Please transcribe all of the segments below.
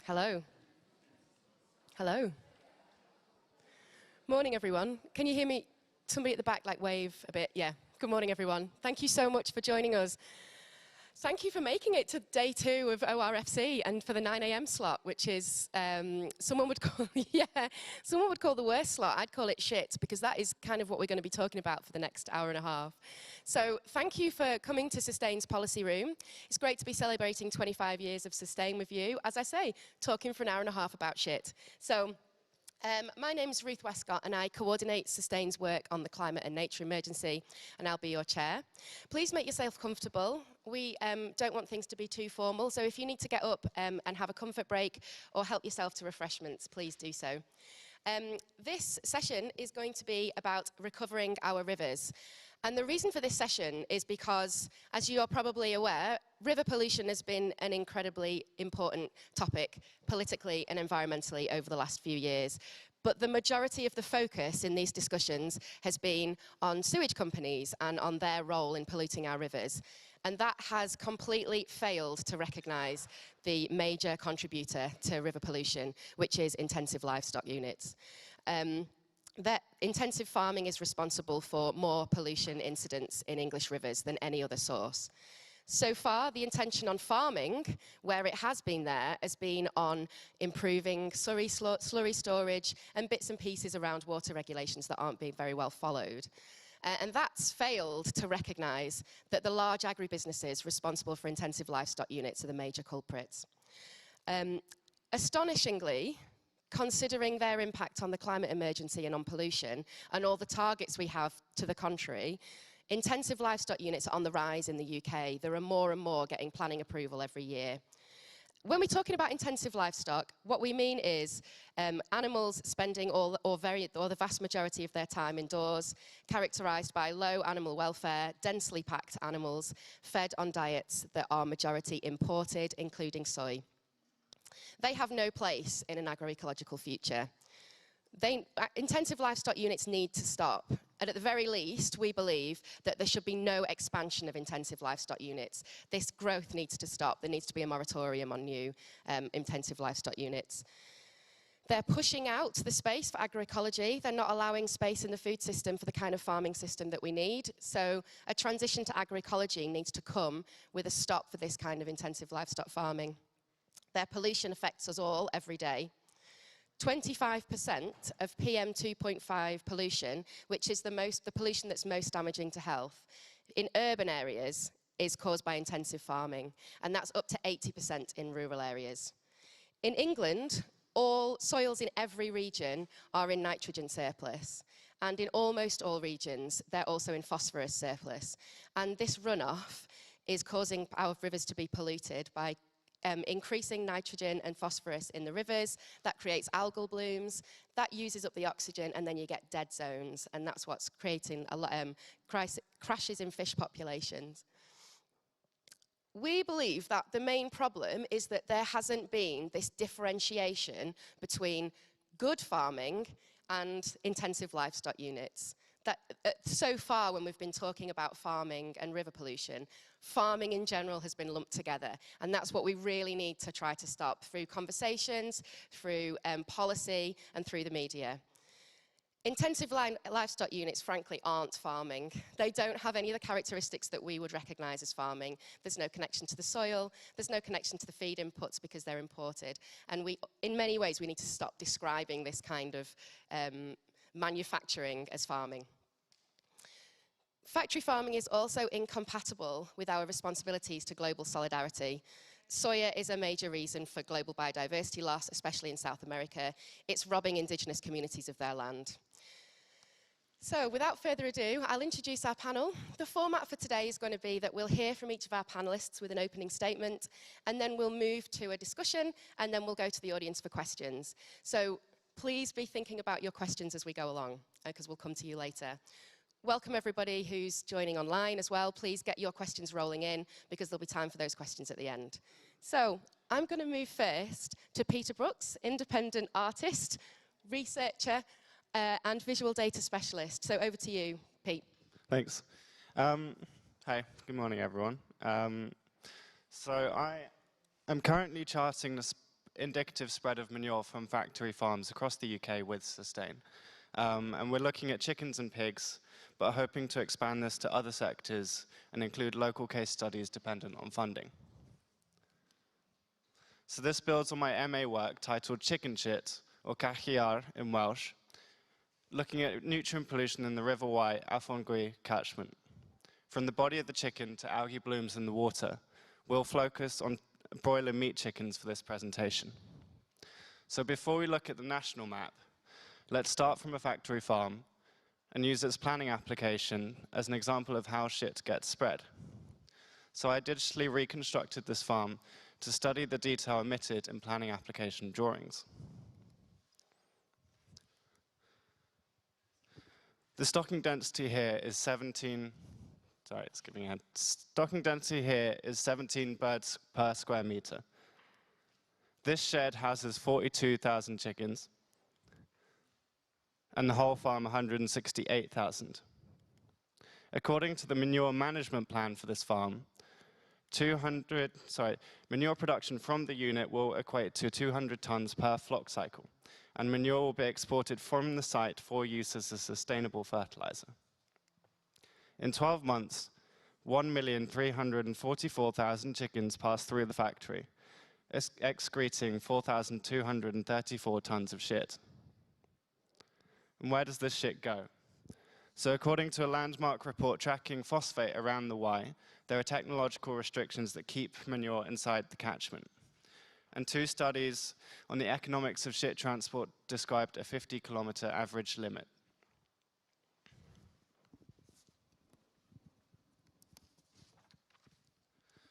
Hello. Hello. Morning, everyone. Can you hear me? Somebody at the back, wave a bit. Yeah. Good morning, everyone. Thank you so much for joining us. Thank you for making it to day 2 of ORFC and for the 9 a.m. slot, which is someone would call the worst slot. I'd call it shit, because that is kind of what we're going to be talking about for the next hour and a half. So thank you for coming to Sustain's Policy Room. It's great to be celebrating 25 years of Sustain with you. As I say, talking for an hour and a half about shit. So my name's Ruth Wescott, and I coordinate Sustain's work on the climate and nature emergency, and I'll be your chair. Please make yourself comfortable. We don't want things to be too formal, so if you need to get up and have a comfort break or help yourself to refreshments, please do so. This session is going to be about recovering our rivers. And the reason for this session is because, as you are probably aware, river pollution has been an incredibly important topic politically and environmentally over the last few years. But the majority of the focus in these discussions has been on sewage companies and on their role in polluting our rivers. And that has completely failed to recognise the major contributor to river pollution, which is intensive livestock units. That intensive farming is responsible for more pollution incidents in English rivers than any other source. So far, the intention on farming, where it has been there, has been on improving slurry storage and bits and pieces around water regulations that aren't being very well followed. And that's failed to recognise that the large agribusinesses responsible for intensive livestock units are the major culprits. Astonishingly, considering their impact on the climate emergency and on pollution, and all the targets we have to the contrary, intensive livestock units are on the rise in the UK. There are more and more getting planning approval every year. When we're talking about intensive livestock, what we mean is animals spending the vast majority of their time indoors, characterised by low animal welfare, densely packed animals, fed on diets that are majority imported, including soy. They have no place in an agroecological future. Intensive livestock units need to stop. And at the very least, we believe that there should be no expansion of intensive livestock units. This growth needs to stop. There needs to be a moratorium on new intensive livestock units. They're pushing out the space for agroecology. They're not allowing space in the food system for the kind of farming system that we need. So a transition to agroecology needs to come with a stop for this kind of intensive livestock farming. Their pollution affects us all every day. 25% of PM 2.5 pollution, which is the pollution that's most damaging to health, in urban areas is caused by intensive farming, and that's up to 80% in rural areas. In England, all soils in every region are in nitrogen surplus, and in almost all regions, they're also in phosphorus surplus. And this runoff is causing our rivers to be polluted by increasing nitrogen and phosphorus in the rivers. That creates algal blooms, that uses up the oxygen, and then you get dead zones, and that's what's creating a lot crashes in fish populations. We believe that the main problem is that there hasn't been this differentiation between good farming and intensive livestock units. That so far, when we've been talking about farming and river pollution, farming in general has been lumped together, and that's what we really need to try to stop through conversations, through policy, and through the media. Intensive livestock units, frankly, aren't farming. They don't have any of the characteristics that we would recognise as farming. There's no connection to the soil, there's no connection to the feed inputs because they're imported, and in many ways, we need to stop describing this kind of manufacturing as farming. Factory farming is also incompatible with our responsibilities to global solidarity. Soya is a major reason for global biodiversity loss, especially in South America. It's robbing indigenous communities of their land. So, without further ado, I'll introduce our panel. The format for today is going to be that we'll hear from each of our panellists with an opening statement, and then we'll move to a discussion, and then we'll go to the audience for questions. So, please be thinking about your questions as we go along, because we'll come to you later. Welcome everybody who's joining online as well. Please get your questions rolling in, because there'll be time for those questions at the end. So I'm going to move first to Peter Brooks, independent artist, researcher, and visual data specialist. So over to you, Pete. Thanks. Hi, good morning everyone. So I am currently charting indicative spread of manure from factory farms across the UK with Sustain. And we're looking at chickens and pigs, but are hoping to expand this to other sectors and include local case studies dependent on funding. So this builds on my MA work titled Chicken Shit, or cachiar in Welsh, looking at nutrient pollution in the River Wye, Afongwy catchment. From the body of the chicken to algae blooms in the water, we'll focus on broiler meat chickens for this presentation. So before we look at the national map, let's start from a factory farm and use its planning application as an example of how shit gets spread. So I digitally reconstructed this farm to study the detail omitted in planning application drawings. The stocking density here is 17 birds per square meter. This shed houses 42,000 chickens, and the whole farm 168,000. According to the manure management plan for this farm, manure production from the unit will equate to 200 tons per flock cycle, and manure will be exported from the site for use as a sustainable fertilizer. In 12 months, 1,344,000 chickens pass through the factory, excreting 4,234 tons of shit. And where does this shit go? So according to a landmark report tracking phosphate around the Wye, there are technological restrictions that keep manure inside the catchment. And 2 studies on the economics of shit transport described a 50-kilometer average limit.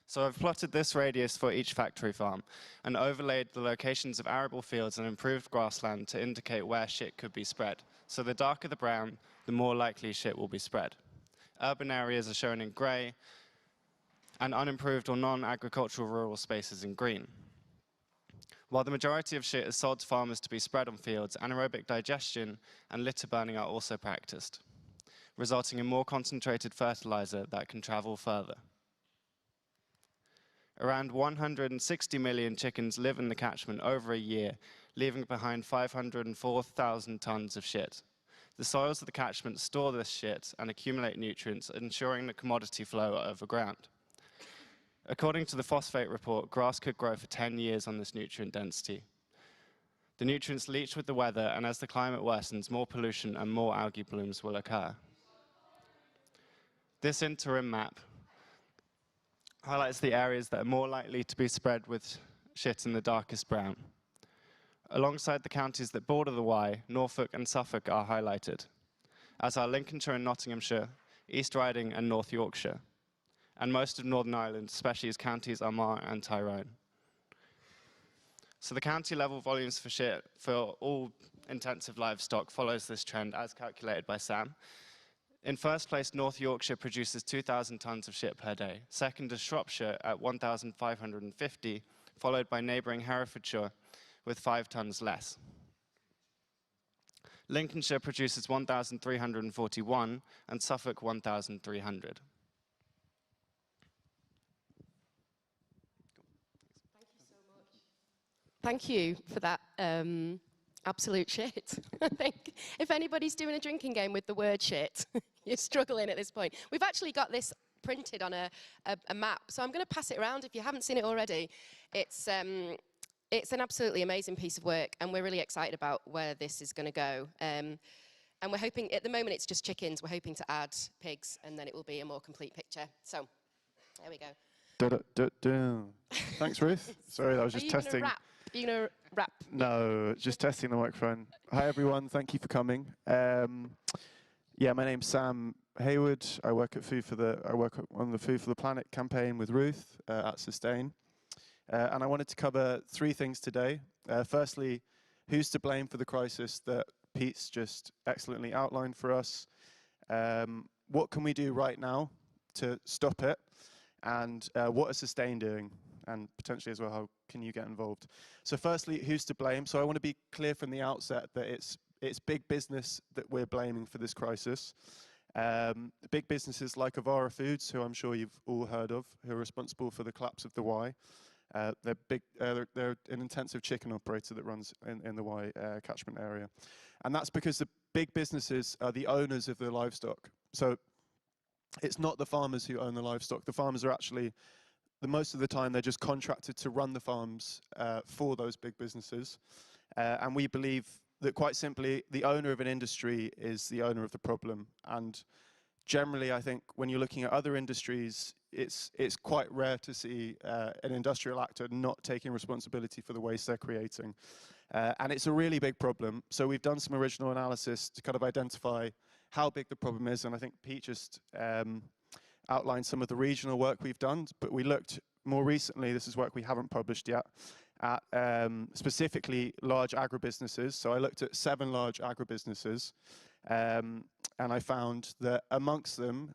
So I've plotted this radius for each factory farm and overlaid the locations of arable fields and improved grassland to indicate where shit could be spread. So the darker the brown, the more likely shit will be spread. Urban areas are shown in grey, and unimproved or non-agricultural rural spaces in green. While the majority of shit is sold to farmers to be spread on fields, anaerobic digestion and litter burning are also practiced, resulting in more concentrated fertilizer that can travel further. Around 160 million chickens live in the catchment over a year, leaving behind 504,000 tons of shit. The soils of the catchment store this shit and accumulate nutrients, ensuring the commodity flow overground. According to the phosphate report, grass could grow for 10 years on this nutrient density. The nutrients leach with the weather, and as the climate worsens, more pollution and more algae blooms will occur. This interim map highlights the areas that are more likely to be spread with shit in the darkest brown. Alongside the counties that border the Wye, Norfolk and Suffolk are highlighted, as are Lincolnshire and Nottinghamshire, East Riding and North Yorkshire, and most of Northern Ireland, especially as counties Armagh and Tyrone. So the county level volumes for shit for all intensive livestock follows this trend as calculated by Sam. In first place, North Yorkshire produces 2,000 tons of shit per day. Second is Shropshire at 1,550, followed by neighbouring Herefordshire with 5 tons less. Lincolnshire produces 1,341 and Suffolk 1,300. Thank you for that absolute shit. I think if anybody's doing a drinking game with the word shit, you're struggling at this point. We've actually got this printed on a map, so I'm going to pass it around if you haven't seen it already. It's an absolutely amazing piece of work, and we're really excited about where this is going to go. And we're hoping, at the moment it's just chickens, we're hoping to add pigs, and then it will be a more complete picture. So, there we go. Thanks, Ruth. Sorry, that was just testing. Are you going to rap? No, just testing the microphone. Hi, everyone. Thank you for coming. Yeah, my name's Sam Hayward. I work on the Food for the Planet campaign with Ruth at Sustain. And I wanted to cover 3 things today. Firstly, who's to blame for the crisis that Pete's just excellently outlined for us? What can we do right now to stop it? And what is Sustain doing? And potentially as well, how can you get involved? So firstly, who's to blame? So I want to be clear from the outset that it's big business that we're blaming for this crisis. Big businesses like Avara Foods, who I'm sure you've all heard of, who are responsible for the collapse of the Wye. They're big. They're an intensive chicken operator that runs in the Wye catchment area, and that's because the big businesses are the owners of the livestock. So it's not the farmers who own the livestock. The farmers are actually, most of the time, they're just contracted to run the farms for those big businesses. And we believe that, quite simply, the owner of an industry is the owner of the problem. And generally, I think when you're looking at other industries, it's quite rare to see an industrial actor not taking responsibility for the waste they're creating. And it's a really big problem. So we've done some original analysis to kind of identify how big the problem is. And I think Pete just outlined some of the regional work we've done. But we looked more recently, this is work we haven't published yet, at specifically large agribusinesses. So I looked at 7 large agribusinesses. And I found that amongst them,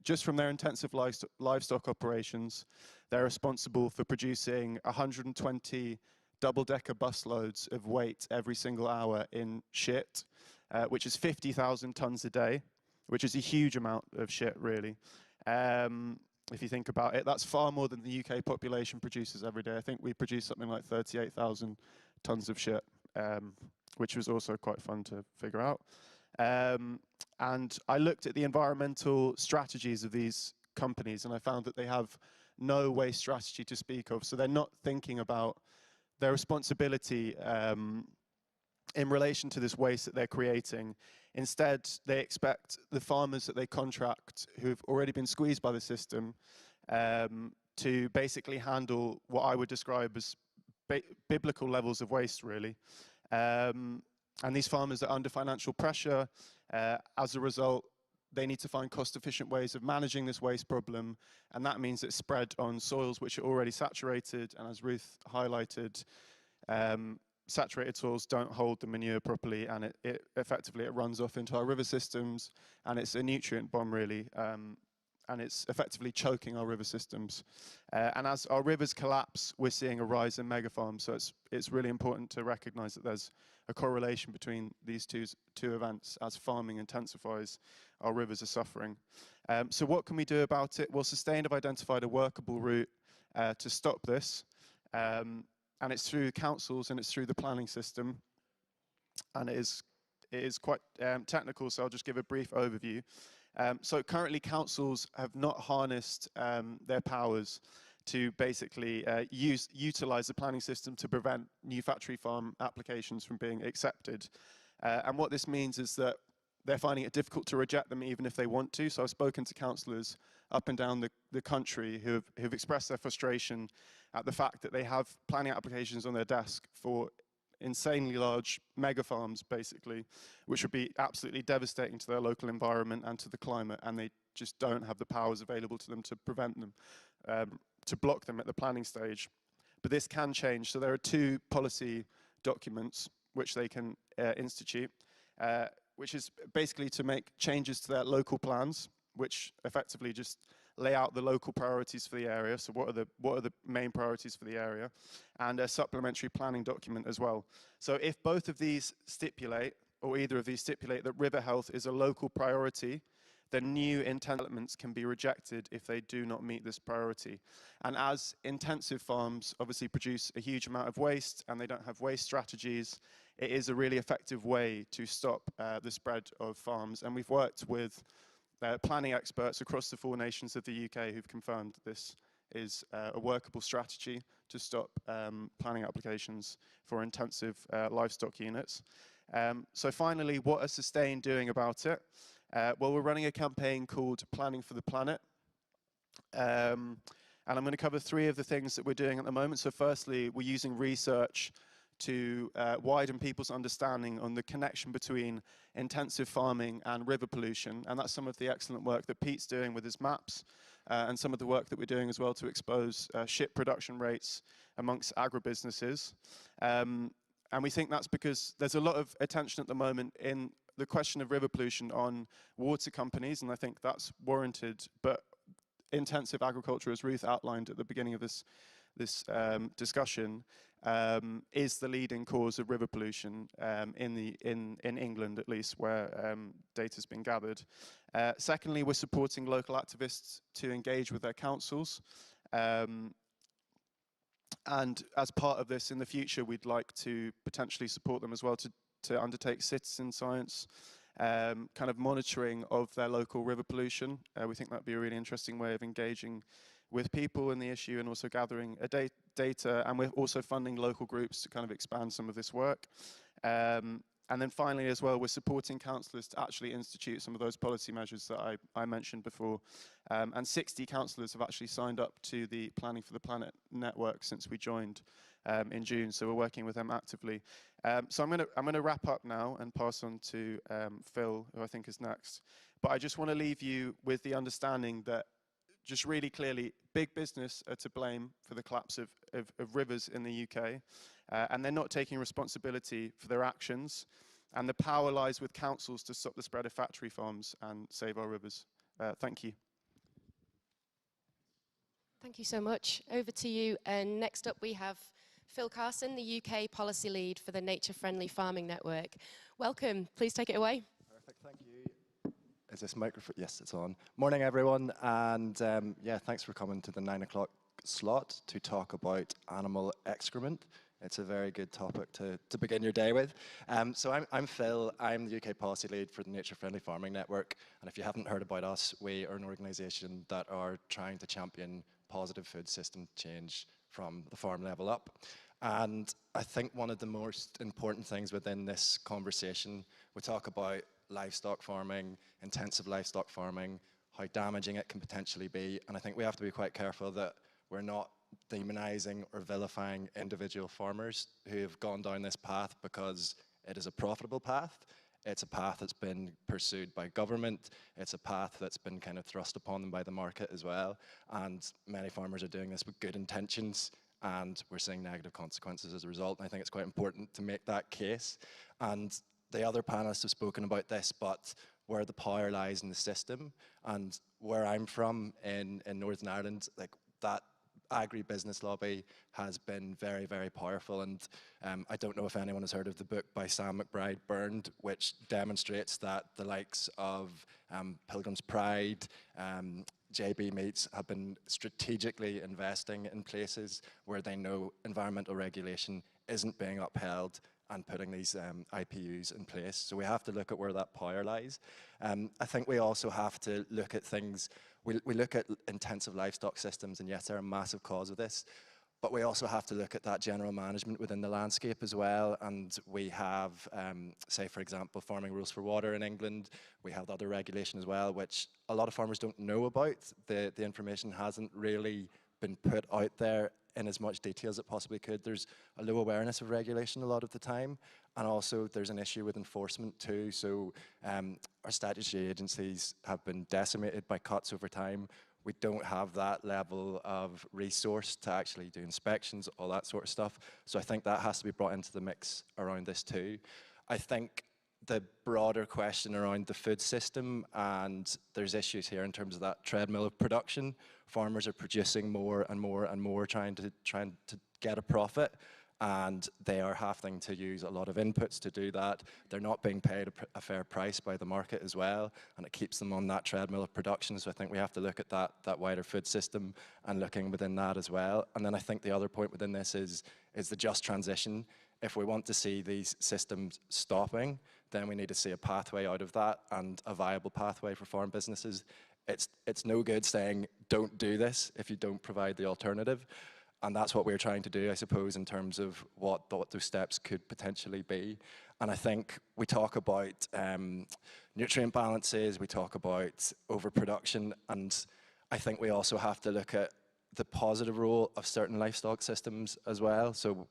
just from their intensive livestock operations, they're responsible for producing 120 double-decker busloads of weight every single hour in shit, which is 50,000 tons a day, which is a huge amount of shit, really. If you think about it, that's far more than the UK population produces every day. I think we produce something like 38,000 tons of shit, which was also quite fun to figure out. And I looked at the environmental strategies of these companies, and I found that they have no waste strategy to speak of. So they're not thinking about their responsibility in relation to this waste that they're creating. Instead, they expect the farmers that they contract, who've already been squeezed by the system, to basically handle what I would describe as biblical levels of waste, really. And these farmers are under financial pressure. As a result, they need to find cost-efficient ways of managing this waste problem, and that means it's spread on soils which are already saturated, and as Ruth highlighted, saturated soils don't hold the manure properly, and it effectively runs off into our river systems, and it's a nutrient bomb, really, and it's effectively choking our river systems. And as our rivers collapse, we're seeing a rise in mega farms, so it's really important to recognize that there's a correlation between these two events. As farming intensifies, our rivers are suffering. So what can we do about it? Well, Sustained have identified a workable route to stop this, and it's through councils and it's through the planning system, and it is quite technical, so I'll just give a brief overview. So currently councils have not harnessed their powers to basically utilize the planning system to prevent new factory farm applications from being accepted. And what this means is that they're finding it difficult to reject them even if they want to. So I've spoken to councillors up and down the country who've expressed their frustration at the fact that they have planning applications on their desk for insanely large mega farms, basically, which would be absolutely devastating to their local environment and to the climate, and they just don't have the powers available to them to prevent them, to block them at the planning stage. But this can change. So there are 2 policy documents which they can institute, which is basically to make changes to their local plans, which effectively just lay out the local priorities for the area. So what are the main priorities for the area, and a supplementary planning document as well. So if both of these stipulate, or either of these stipulate, that river health is a local priority, then new developments can be rejected if they do not meet this priority. And as intensive farms obviously produce a huge amount of waste and they don't have waste strategies, it is a really effective way to stop the spread of farms. And we've worked with planning experts across the 4 nations of the UK who've confirmed that this is a workable strategy to stop planning applications for intensive livestock units. So finally, what are Sustain doing about it? Well, we're running a campaign called Planning for the Planet. And I'm going to cover 3 of the things that we're doing at the moment. So firstly, we're using research to widen people's understanding on the connection between intensive farming and river pollution. And that's some of the excellent work that Pete's doing with his maps, and some of the work that we're doing as well to expose ship production rates amongst agribusinesses. And we think that's because there's a lot of attention at the moment in the question of river pollution on water companies, and I think that's warranted. But intensive agriculture, as Ruth outlined at the beginning of this discussion, is the leading cause of river pollution in England, at least, where data's been gathered. Secondly, we're supporting local activists to engage with their councils. And as part of this, in the future, we'd like to potentially support them as well to undertake citizen science, kind of monitoring of their local river pollution. We think that'd be a really interesting way of engaging with people in the issue and also gathering data. And we're also funding local groups to kind of expand some of this work. And then finally as well, we're supporting councillors to actually institute some of those policy measures that I mentioned before. And 60 councillors have actually signed up to the Planning for the Planet network since we joined in June. So we're working with them actively. So I'm gonna wrap up now and pass on to Phil, who I think is next. But I just want to leave you with the understanding that just really clearly, big business are to blame for the collapse of rivers in the UK. And they're not taking responsibility for their actions. And the power lies with councils to stop the spread of factory farms and save our rivers. Thank you. Thank you so much. Over to you. And next up we have Phil Carson, the UK policy lead for the Nature Friendly Farming Network. Welcome. Please take it away. Perfect. Thank you. Is this microphone? Yes, it's on. Morning, everyone. And yeah, thanks for coming to the 9 o'clock slot to talk about animal excrement. It's a very good topic to begin your day with. So I'm Phil. I'm the UK policy lead for the Nature Friendly Farming Network. And if you haven't heard about us, we are an organisation that are trying to champion positive food system change from the farm level up. And I think one of the most important things within this conversation, we talk about livestock farming, intensive livestock farming, how damaging it can potentially be. And I think we have to be quite careful that we're not demonizing or vilifying individual farmers who have gone down this path because it is a profitable path. It's a path that's been pursued by government. It's a path that's been kind of thrust upon them by the market as well. And many farmers are doing this with good intentions, and we're seeing negative consequences as a result. And I think it's quite important to make that case. And the other panelists have spoken about this, but where the power lies in the system, and where I'm from in Northern Ireland, like that agribusiness lobby has been very, very powerful. And I don't know if anyone has heard of the book by Sam McBride, Burned, which demonstrates that the likes of Pilgrim's Pride, JB Meats have been strategically investing in places where they know environmental regulation isn't being upheld and putting these IPUs in place. So we have to look at where that power lies. I think we also have to look at things, we look at intensive livestock systems, and yes, they're a massive cause of this, but we also have to look at that general management within the landscape as well. And we have, say for example, farming rules for water in England. We have other regulation as well, which a lot of farmers don't know about. The information hasn't really been put out there in as much detail as it possibly could. There's a low awareness of regulation a lot of the time, and also there's an issue with enforcement too. So our statutory agencies have been decimated by cuts over time. We don't have that level of resource to actually do inspections, all that sort of stuff. So I think that has to be brought into the mix around this too. I think the broader question around the food system, and there's issues here in terms of that treadmill of production. Farmers are producing more and more and more, trying to get a profit, and they are having to use a lot of inputs to do that. They're not being paid a fair price by the market as well, and it keeps them on that treadmill of production. So I think we have to look at that wider food system and looking within that as well. And then I think the other point within this is the just transition. If we want to see these systems stopping, then we need to see a pathway out of that, and a viable pathway for farm businesses. It's no good saying, don't do this if you don't provide the alternative. And that's what we're trying to do, I suppose, in terms of what those steps could potentially be. And I think we talk about nutrient balances, we talk about overproduction, and I think we also have to look at the positive role of certain livestock systems as well. So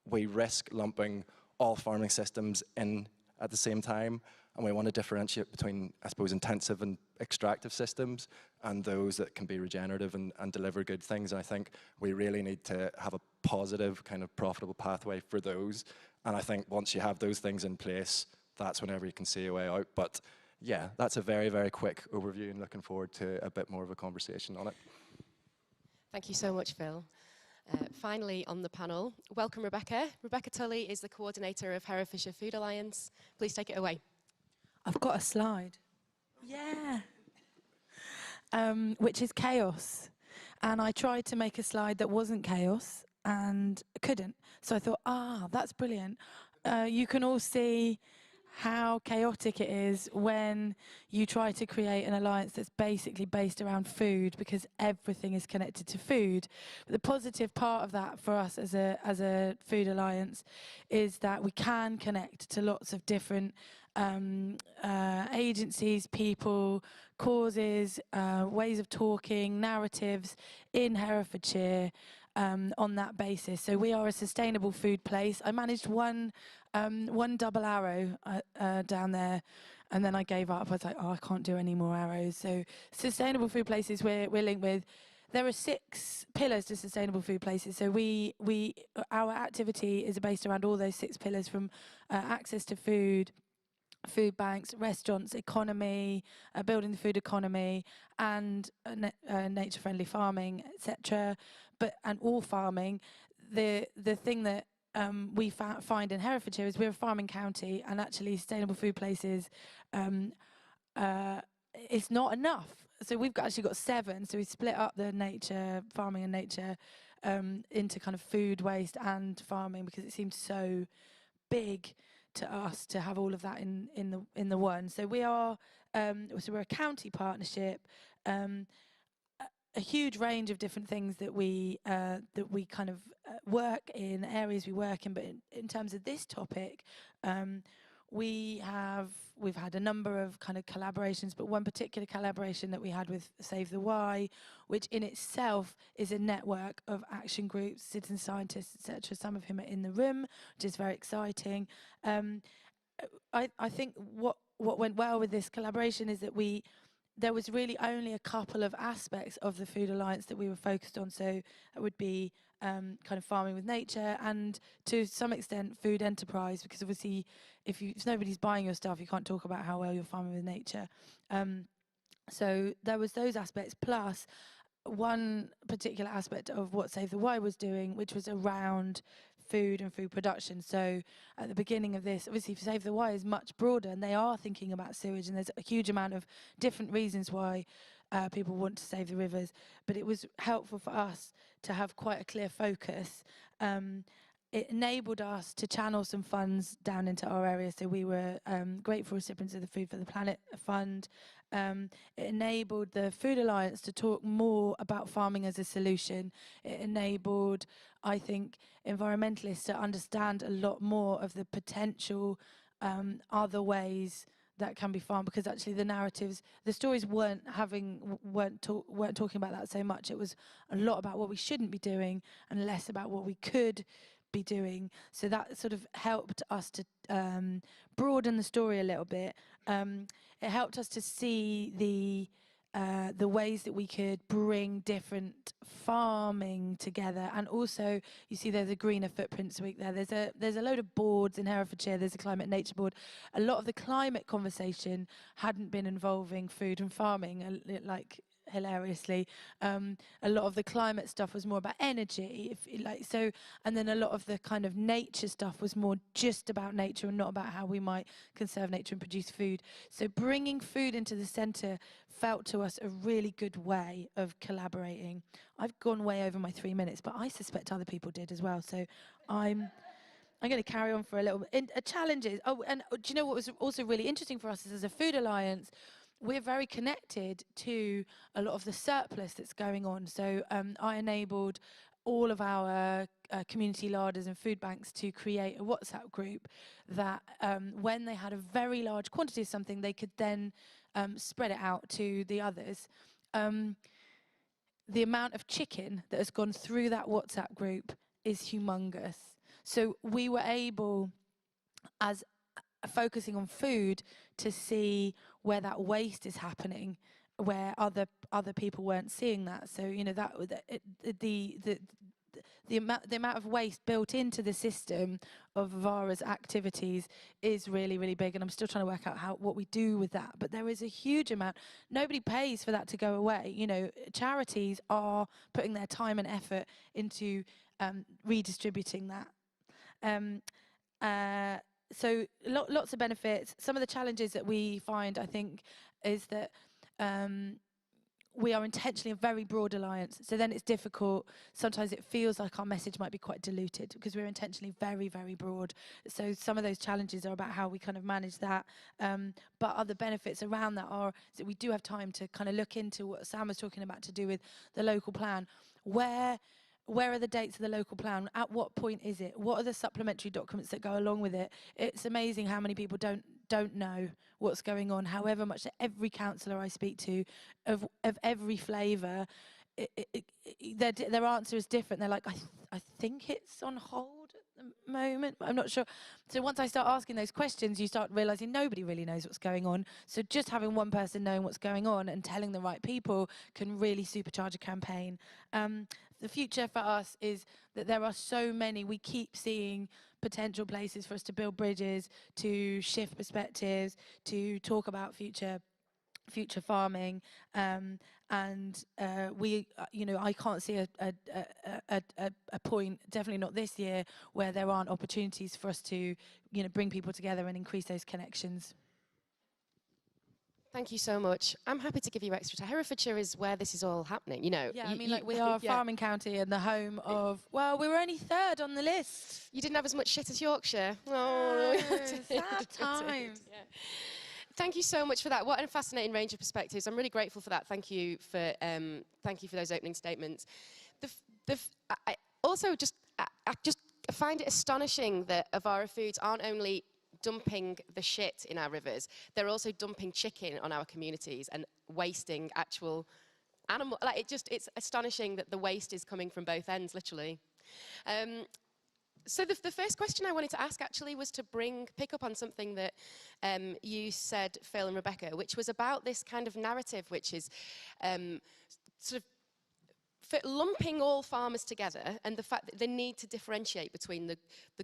we risk lumping all farming systems in at the same time, and we want to differentiate between, I suppose, intensive and extractive systems and those that can be regenerative and deliver good things. And I think we really need to have a positive kind of profitable pathway for those. And I think once you have those things in place, that's whenever you can see a way out. But yeah, that's a very, very quick overview, and looking forward to a bit more of a conversation on it. Thank you so much, Phil. Finally on the panel, welcome Rebecca. Rebecca Tully is the coordinator of Herefordshire Food Alliance. Please take it away. I've got a slide. Yeah. Which is chaos. And I tried to make a slide that wasn't chaos, and couldn't. So I thought, that's brilliant. You can all see how chaotic it is when you try to create an alliance that's basically based around food, because everything is connected to food. But the positive part of that for us as a food alliance is that we can connect to lots of different agencies, people, causes, ways of talking, narratives in Herefordshire on that basis. So we are a sustainable food place. I managed one double arrow down there, and then I gave up. I was like, I can't do any more arrows. So sustainable food places we're linked with. There are 6 pillars to sustainable food places. So our activity is based around all those 6 pillars, from access to food, food banks, restaurants, economy, building the food economy, and nature-friendly farming, etc. And all farming. The thing that we find in Herefordshire is we're a farming county, and actually sustainable food places it's not enough. So we've actually got 7. So we split up the nature farming and nature into kind of food waste and farming, because it seems so big to us to have all of that in the one. So we're a county partnership. A huge range of different things that we kind of work in, areas we work in. But in terms of this topic, we've had a number of kind of collaborations, but one particular collaboration that we had with Save the Wye, which in itself is a network of action groups, citizen scientists, etc., some of whom are in the room, which is very exciting. I think what went well with this collaboration is that there was really only a couple of aspects of the Food Alliance that we were focused on. So it would be kind of farming with nature, and to some extent food enterprise, because obviously if nobody's buying your stuff, you can't talk about how well you're farming with nature. So there was those aspects, plus one particular aspect of what Save the Wye was doing, which was around food and food production. So at the beginning of this, obviously Save the Wye is much broader, and they are thinking about sewage, and there's a huge amount of different reasons why people want to save the rivers. But it was helpful for us to have quite a clear focus. It enabled us to channel some funds down into our area. So we were grateful recipients of the Food for the Planet Fund. It enabled the Food Alliance to talk more about farming as a solution. It enabled, I think, environmentalists to understand a lot more of the potential other ways that can be farmed, because actually the stories weren't talking about that so much. It was a lot about what we shouldn't be doing and less about what we could be doing. So that sort of helped us to broaden the story a little bit. It helped us to see the ways that we could bring different farming together, and also you see there's a greener footprints week there. There's a load of boards in Herefordshire. There's a climate nature board. A lot of the climate conversation hadn't been involving food and farming, like hilariously. A lot of the climate stuff was more about energy, and then a lot of the kind of nature stuff was more just about nature and not about how we might conserve nature and produce food. So bringing food into the centre felt to us a really good way of collaborating. I've gone way over my 3 minutes, but I suspect other people did as well. So I'm going to carry on for a little bit. Challenges. Oh, and do you know what was also really interesting for us is, as a food alliance, we're very connected to a lot of the surplus that's going on. So I enabled all of our community larders and food banks to create a WhatsApp group that when they had a very large quantity of something, they could then spread it out to the others. The amount of chicken that has gone through that WhatsApp group is humongous. So we were able, as focusing on food, to see where that waste is happening, where other people weren't seeing that. So the amount of waste built into the system of Vara's activities is really, really big, and I'm still trying to work out what we do with that. But there is a huge amount. Nobody pays for that to go away. Charities are putting their time and effort into redistributing that. So lots of benefits. Some of the challenges that we find, I think, is that we are intentionally a very broad alliance. So then it's difficult. Sometimes it feels like our message might be quite diluted because we're intentionally very, very broad. So some of those challenges are about how we kind of manage that. But other benefits around that are that we do have time to kind of look into what Sam was talking about to do with the local plan. Where are the dates of the local plan? At what point is it? What are the supplementary documents that go along with it? It's amazing how many people don't know what's going on. However much that every councillor I speak to, of every flavour, their answer is different. They're like, I think it's on hold at the moment, but I'm not sure. So once I start asking those questions, you start realising nobody really knows what's going on. So just having one person knowing what's going on and telling the right people can really supercharge a campaign. The future for us is that there are so many, we keep seeing potential places for us to build bridges, to shift perspectives, to talk about future farming, and we, I can't see a point, definitely not this year, where there aren't opportunities for us to, bring people together and increase those connections. Thank you so much. I'm happy to give you extra time. Herefordshire is where this is all happening, Yeah, I mean, like, we are a farming county and the home of, well, we were only 3rd on the list. You didn't have as much shit as Yorkshire. Oh, sad times. Yeah. Thank you so much for that. What a fascinating range of perspectives. I'm really grateful for that. Thank you for those opening statements. I also just find it astonishing that Avara Foods aren't only dumping the shit in our rivers, they're also dumping chicken on our communities and wasting actual animal. Like, it's astonishing that the waste is coming from both ends, literally. So the first question I wanted to ask actually was to pick up on something that you said, Phil and Rebecca, which was about this kind of narrative, which is sort of for lumping all farmers together and the fact that they need to differentiate between the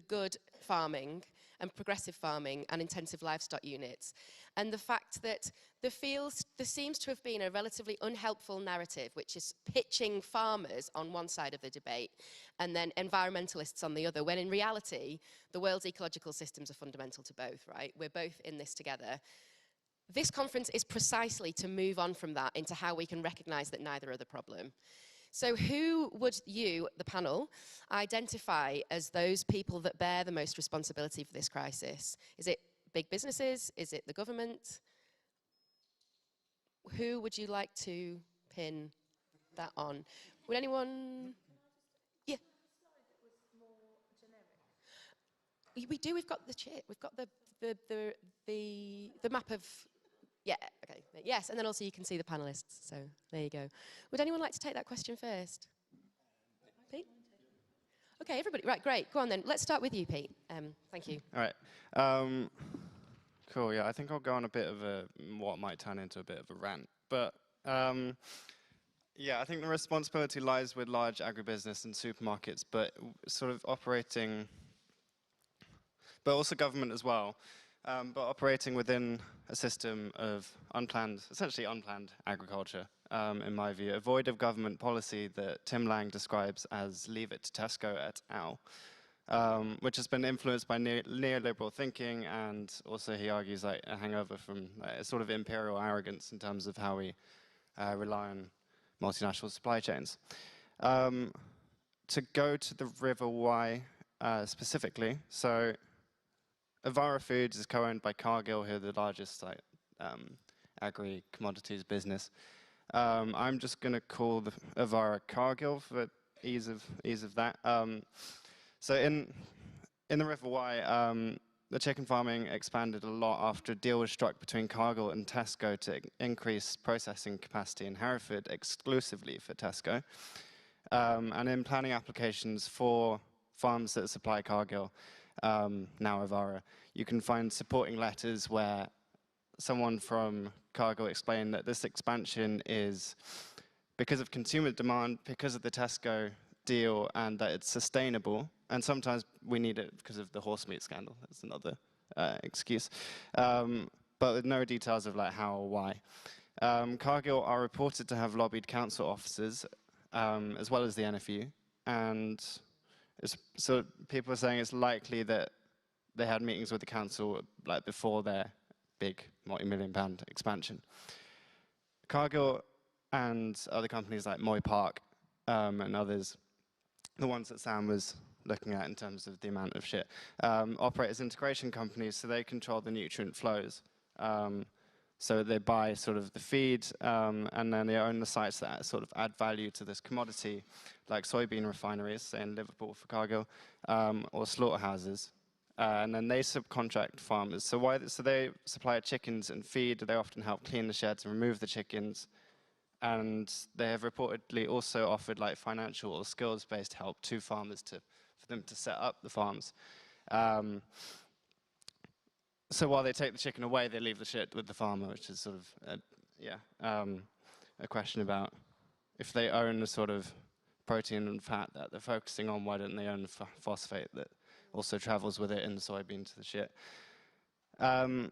good farming and progressive farming and intensive livestock units. And the fact that there seems to have been a relatively unhelpful narrative, which is pitching farmers on one side of the debate and then environmentalists on the other, when in reality, the world's ecological systems are fundamental to both, right? We're both in this together. This conference is precisely to move on from that into how we can recognise that neither are the problem. So who would you, the panel, identify as those people that bear the most responsibility for this crisis? Is it big businesses? Is it the government? Who would you like to pin that on? Would anyone? Yeah. We do. We've got the chit. We've got the map of. Yeah, okay, yes, and then also you can see the panellists, so there you go. Would anyone like to take that question first? Pete? Okay, everybody, right, great, go on then. Let's start with you, Pete. Thank you. All right, cool, yeah, I think I'll go on a bit of what might turn into a bit of a rant, but yeah, I think the responsibility lies with large agribusiness and supermarkets, but sort of operating, but also government as well. But operating within a system of essentially unplanned agriculture, in my view, a void of government policy that Tim Lang describes as leave it to Tesco et al., which has been influenced by neoliberal thinking, and also he argues like a hangover from a sort of imperial arrogance in terms of how we rely on multinational supply chains. To go to the River Wye specifically, so Avara Foods is co-owned by Cargill, who are the largest agri-commodities business. I'm just going to call the Avara Cargill for ease of that. So in the River Wye, the chicken farming expanded a lot after a deal was struck between Cargill and Tesco to increase processing capacity in Hereford exclusively for Tesco. And in planning applications for farms that supply Cargill, now Avara, you can find supporting letters where someone from Cargill explained that this expansion is because of consumer demand, because of the Tesco deal, and that it's sustainable. And sometimes we need it because of the horse meat scandal. That's another excuse. But with no details of like how or why. Cargill are reported to have lobbied council officers, as well as the NFU, and so people are saying it's likely that they had meetings with the council like before their big multi-million-pound expansion. Cargill and other companies like Moy Park and others, the ones that Sam was looking at in terms of the amount of shit, operate as integration companies, so they control the nutrient flows. So they buy sort of the feed, and then they own the sites that sort of add value to this commodity, like soybean refineries, say in Liverpool for Cargill, or slaughterhouses. And then they subcontract farmers. So they supply chickens and feed. They often help clean the sheds and remove the chickens. And they have reportedly also offered like financial or skills-based help to farmers for them to set up the farms. So while they take the chicken away, they leave the shit with the farmer, which is sort of, a question about if they own the sort of protein and fat that they're focusing on, why don't they own the phosphate that also travels with it in the soybean to the shit? And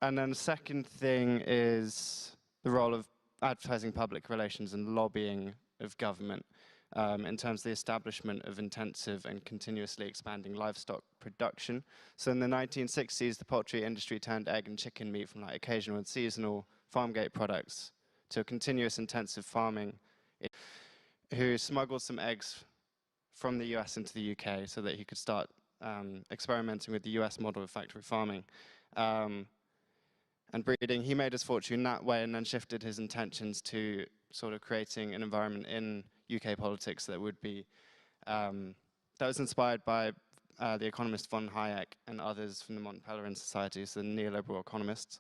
then the second thing is the role of advertising, public relations, and lobbying of government in terms of the establishment of intensive and continuously expanding livestock production. So in the 1960s, the poultry industry turned egg and chicken meat from like occasional and seasonal farm gate products to a continuous intensive farming, who smuggled some eggs from the US into the UK so that he could start experimenting with the US model of factory farming and breeding. He made his fortune that way and then shifted his intentions to sort of creating an environment in UK politics that would be, that was inspired by the economist von Hayek and others from the Monte Pelerin Society, so the neoliberal economists.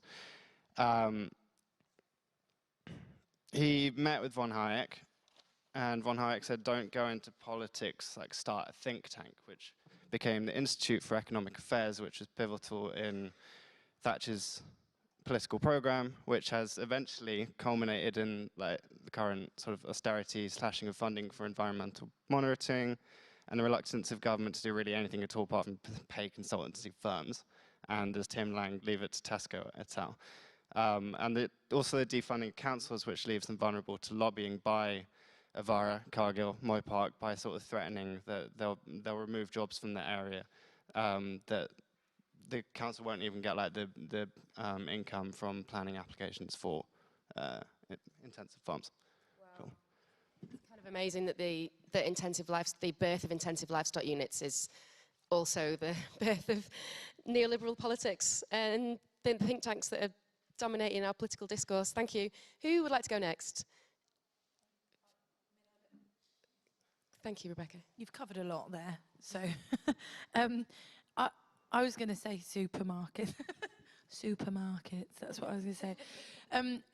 He met with von Hayek, and von Hayek said, don't go into politics, like start a think tank, which became the Institute for Economic Affairs, which was pivotal in Thatcher's political program, which has eventually culminated in like the current sort of austerity slashing of funding for environmental monitoring and the reluctance of government to do really anything at all apart from pay consultancy firms. And as Tim Lang, leave it to Tesco et al. And also the defunding of councils, which leaves them vulnerable to lobbying by Ware, Cargill, Moy Park, by sort of threatening that they'll remove jobs from the area, that the council won't even get like the income from planning applications for intensive farms. Wow. Cool. It's kind of amazing that the birth of intensive livestock units is also the birth of neoliberal politics and the think tanks that are dominating our political discourse. Thank you. Who would like to go next? Thank you, Rebecca. You've covered a lot there. So I was going to say supermarket. Supermarkets, that's what I was going to say.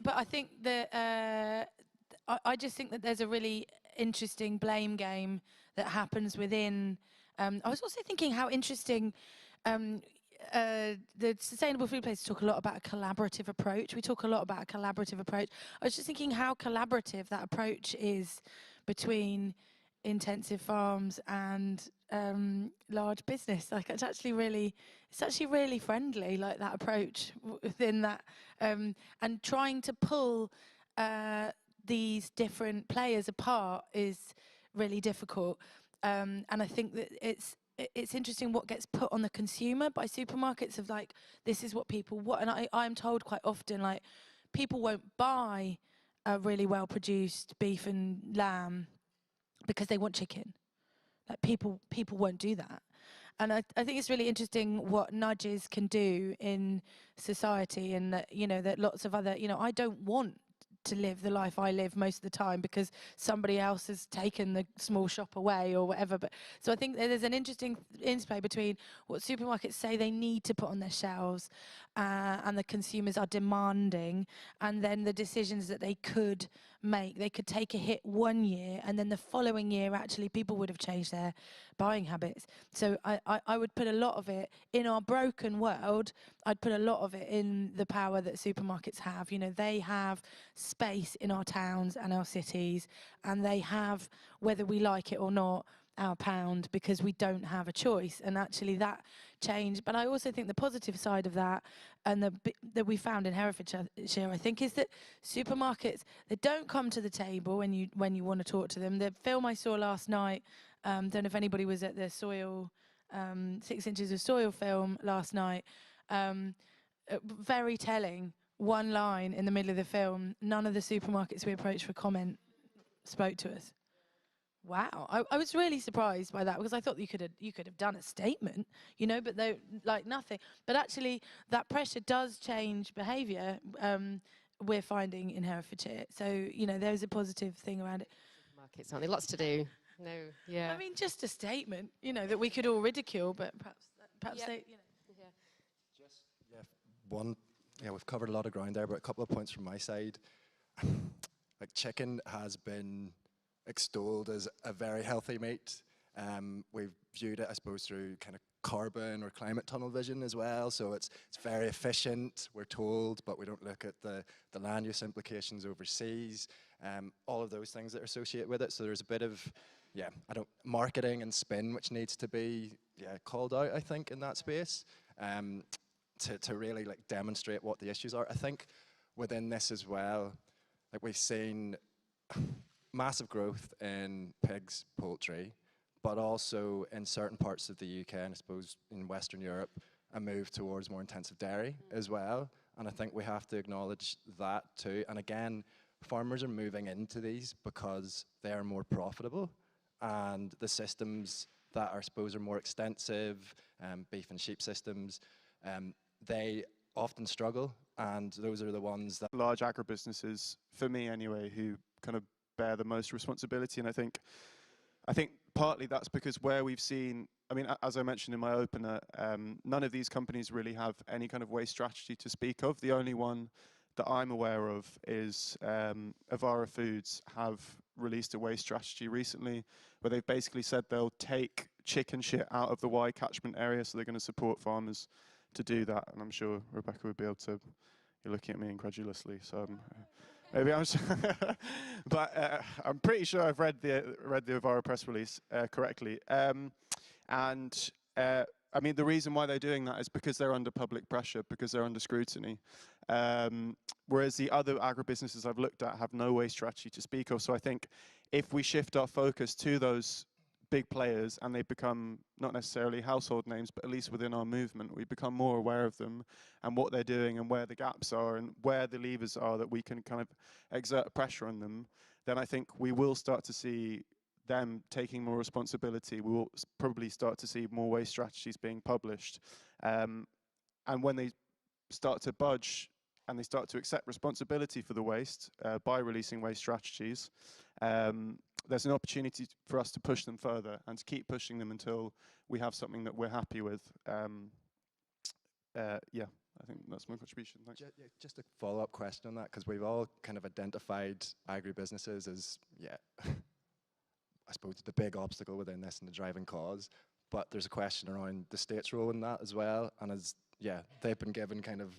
But I think that I just think that there's a really interesting blame game that happens within. I was also thinking how interesting the Sustainable Food Places talk a lot about a collaborative approach. We talk a lot about a collaborative approach. I was just thinking how collaborative that approach is between intensive farms and large business. Like it's actually really friendly, like that approach within that, and trying to pull these different players apart is really difficult. And I think that it's interesting what gets put on the consumer by supermarkets of like, this is what people want. And I'm told quite often, like, people won't buy a really well-produced beef and lamb because they want chicken. Like people won't do that. And I think it's really interesting what nudges can do in society, and that, you know, that lots of other, you know, I don't want to live the life I live most of the time because somebody else has taken the small shop away or whatever. But so I think there's an interesting interplay between what supermarkets say they need to put on their shelves and the consumers are demanding, and then the decisions that they could make. They could take a hit one year, and then the following year actually people would have changed their buying habits. So I would put a lot of it in our broken world. I'd put a lot of it in the power that supermarkets have. You know, they have space in our towns and our cities, and they have, whether we like it or not, our pound, because we don't have a choice. And actually that change. But I also think the positive side of that, and that we found in Herefordshire, I think, is that supermarkets, they don't come to the table when you want to talk to them. The film I saw last night, don't know if anybody was at the soil, 6 inches of soil film last night, very telling one line in the middle of the film, none of the supermarkets we approached for comment spoke to us. Wow, I was really surprised by that, because I thought you could have done a statement, you know, but they like nothing. But actually, that pressure does change behaviour. We're finding in Herefordshire, so you know, there's a positive thing around it. Markets, aren't there? Lots to do. No, yeah. I mean, just a statement, you know, that we could all ridicule, but perhaps Yep. they, you know. We've covered a lot of ground there, but a couple of points from my side. Like, chicken has been extolled as a very healthy meat. We've viewed it, I suppose, through kind of carbon or climate tunnel vision as well. So it's very efficient, we're told, but we don't look at the land use implications overseas. All of those things that are associated with it. So there's a bit of, marketing and spin which needs to be called out, I think, in that space. To really like demonstrate what the issues are. I think within this as well, like, we've seen massive growth in pigs, poultry, but also in certain parts of the UK and I suppose in Western Europe, a move towards more intensive dairy as well. And I think we have to acknowledge that too. And again, farmers are moving into these because they are more profitable, and the systems that I suppose are more extensive, beef and sheep systems, they often struggle, and those are the ones that... Large agribusinesses, for me anyway, who kind of bear the most responsibility. And I think partly that's because where we've seen, I mean, as I mentioned in my opener, none of these companies really have any kind of waste strategy to speak of. The only one that I'm aware of is Avara Foods have released a waste strategy recently, where they've basically said they'll take chicken shit out of the Wye catchment area, so they're going to support farmers to do that. And I'm sure Rebecca would be able to... You're looking at me incredulously, so maybe I'm... but I'm pretty sure I've read the Avara press release correctly. I mean, the reason why they're doing that is because they're under public pressure, because they're under scrutiny. Whereas the other agribusinesses I've looked at have no waste strategy to speak of. So I think if we shift our focus to those big players and they become not necessarily household names, but at least within our movement, we become more aware of them and what they're doing and where the gaps are and where the levers are that we can kind of exert pressure on them, then I think we will start to see them taking more responsibility. We will probably start to see more waste strategies being published. And when they start to budge and they start to accept responsibility for the waste by releasing waste strategies, there's an opportunity for us to push them further and to keep pushing them until we have something that we're happy with. I think that's my contribution. Thanks. Just a follow-up question on that, because we've all kind of identified agribusinesses as, I suppose, the big obstacle within this and the driving cause. But there's a question around the state's role in that as well. And they've been given kind of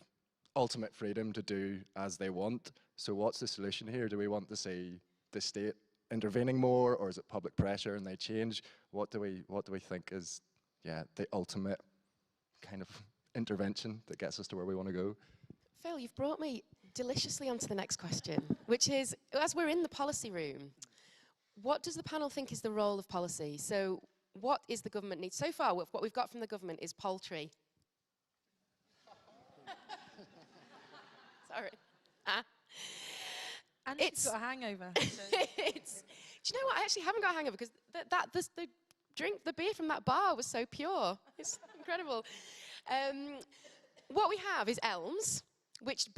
ultimate freedom to do as they want. So what's the solution here? Do we want to see the state intervening more, or is it public pressure and they change? What do we think is the ultimate kind of intervention that gets us to where we want to go? Phil, you've brought me deliciously onto the next question, which is, as we're in the policy room, what does the panel think is the role of policy? So what is the government need? So far, what we've got from the government is poultry. Sorry. And it's got a hangover. So. Do you know what? I actually haven't got a hangover, because the beer from that bar was so pure. It's incredible. What we have is elms, which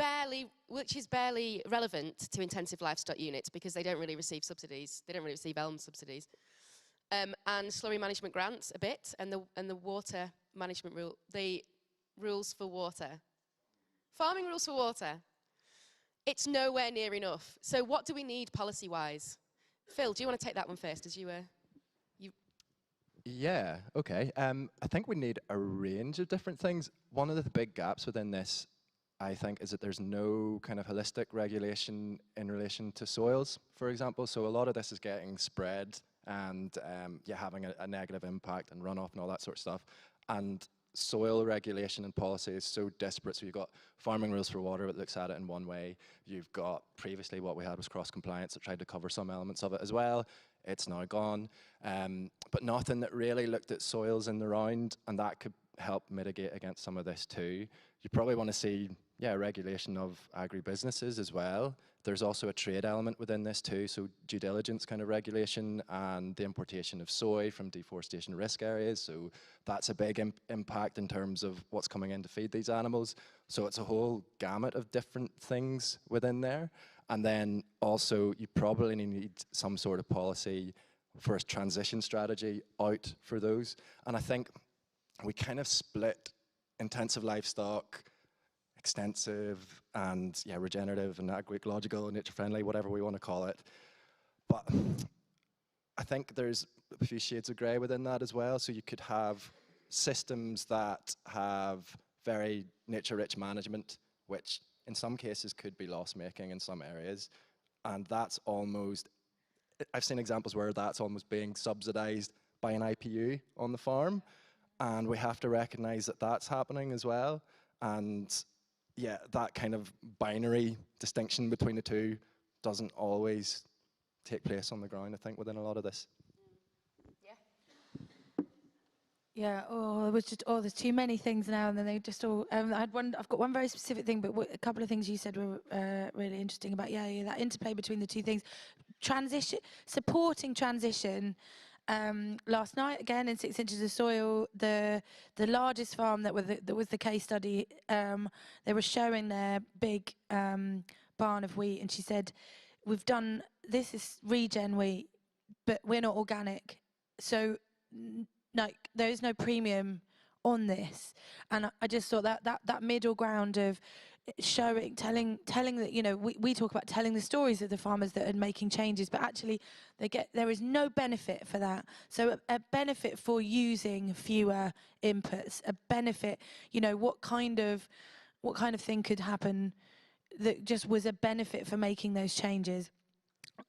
is barely relevant to intensive livestock units because they don't really receive subsidies. They don't really receive elm subsidies. And slurry management grants a bit, and the water management the rules for water. Farming rules for water. It's nowhere near enough. So what do we need policy-wise? Phil, do you want to take that one first, as you were... Yeah, okay. I think we need a range of different things. One of the big gaps within this, I think, is that there's no kind of holistic regulation in relation to soils, for example. So a lot of this is getting spread and having a negative impact and runoff and all that sort of stuff. And soil regulation and policy is so disparate. So you've got farming rules for water that looks at it in one way. You've got previously what we had was cross-compliance that tried to cover some elements of it as well. It's now gone. But nothing that really looked at soils in the round, and that could help mitigate against some of this too. You probably want to see yeah, regulation of agribusinesses as well. There's also a trade element within this too, so due diligence kind of regulation and the importation of soy from deforestation risk areas. So that's a big impact in terms of what's coming in to feed these animals. So it's a whole gamut of different things within there. And then also you probably need some sort of policy for a transition strategy out for those. And I think we kind of split intensive livestock, extensive, and yeah, regenerative and agroecological, nature friendly, whatever we want to call it. But I think there's a few shades of grey within that as well. So you could have systems that have very nature-rich management, which in some cases could be loss-making in some areas. And that's almost, I've seen examples where that's almost being subsidized by an IPU on the farm. And we have to recognize that that's happening as well. And yeah, that kind of binary distinction between the two doesn't always take place on the ground, I think, within a lot of this. Yeah, it was just, there's too many things now, and then they just all, I've got one very specific thing, but a couple of things you said were really interesting about, that interplay between the two things. Supporting transition. Last night, again, in 6 inches of soil, the largest farm that was the case study, they were showing their big barn of wheat, and she said, this is regen wheat, but we're not organic, so like there is no premium on this. And I just thought that middle ground of showing, telling that, we talk about telling the stories of the farmers that are making changes, but actually there is no benefit for that. So a benefit for using fewer inputs, a benefit, what kind of thing could happen that just was a benefit for making those changes.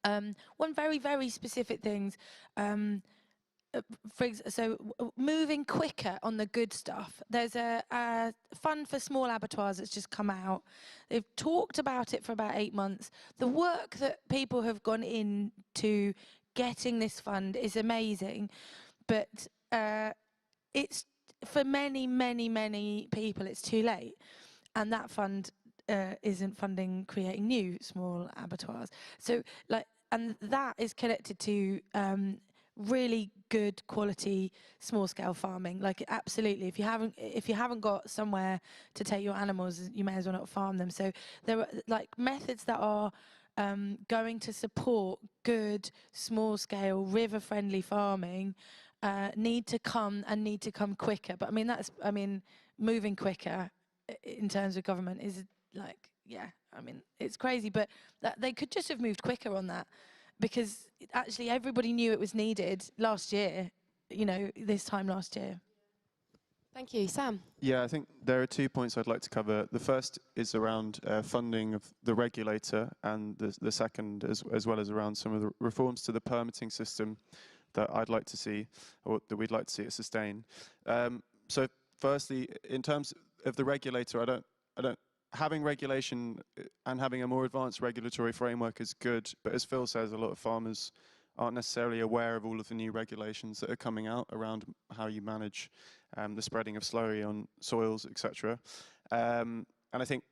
One very, very specific things, moving quicker on the good stuff. There's a fund for small abattoirs that's just come out. They've talked about it for about 8 months. The work that people have gone into getting this fund is amazing, but it's for many, many, many people, it's too late. And that fund isn't funding creating new small abattoirs. So, and that is connected to really good quality small scale farming. Absolutely, if you haven't got somewhere to take your animals, you may as well not farm them. So there are methods that are going to support good small scale river friendly farming need to come quicker. But moving quicker in terms of government is it's crazy, but they could just have moved quicker on that, because actually everybody knew it was needed last year, this time last year. Thank you. Sam? Yeah, I think there are 2 points I'd like to cover. The first is around funding of the regulator, and the second as well as around some of the reforms to the permitting system that I'd like to see, or that we'd like to see it sustain. So firstly, in terms of the regulator, I don't having regulation and having a more advanced regulatory framework is good, but as Phil says, a lot of farmers aren't necessarily aware of all of the new regulations that are coming out around how you manage the spreading of slurry on soils, etc. And I think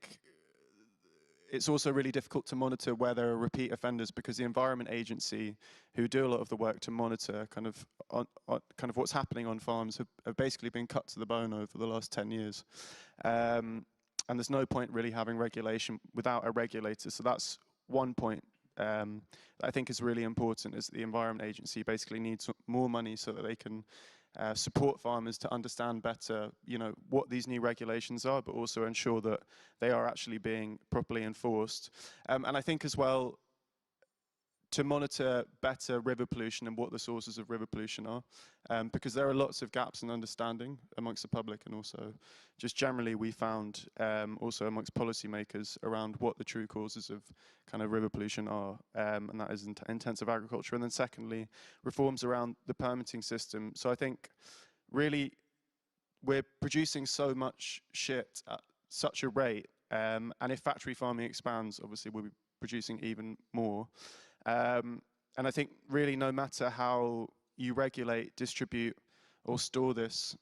it's also really difficult to monitor where there are repeat offenders, because the Environment Agency, who do a lot of the work to monitor kind of what's happening on farms, have basically been cut to the bone over the last 10 years. And there's no point really having regulation without a regulator. So that's one point that I think is really important, is that the Environment Agency basically needs more money so that they can support farmers to understand better, what these new regulations are, but also ensure that they are actually being properly enforced. And I think as well, to monitor better river pollution and what the sources of river pollution are, because there are lots of gaps in understanding amongst the public, and also just generally we found also amongst policymakers around what the true causes of kind of river pollution are, and that is intensive agriculture. And then secondly, reforms around the permitting system. So I think really we're producing so much shit at such a rate, and if factory farming expands, obviously we'll be producing even more. And I think really no matter how you regulate, distribute, or store this,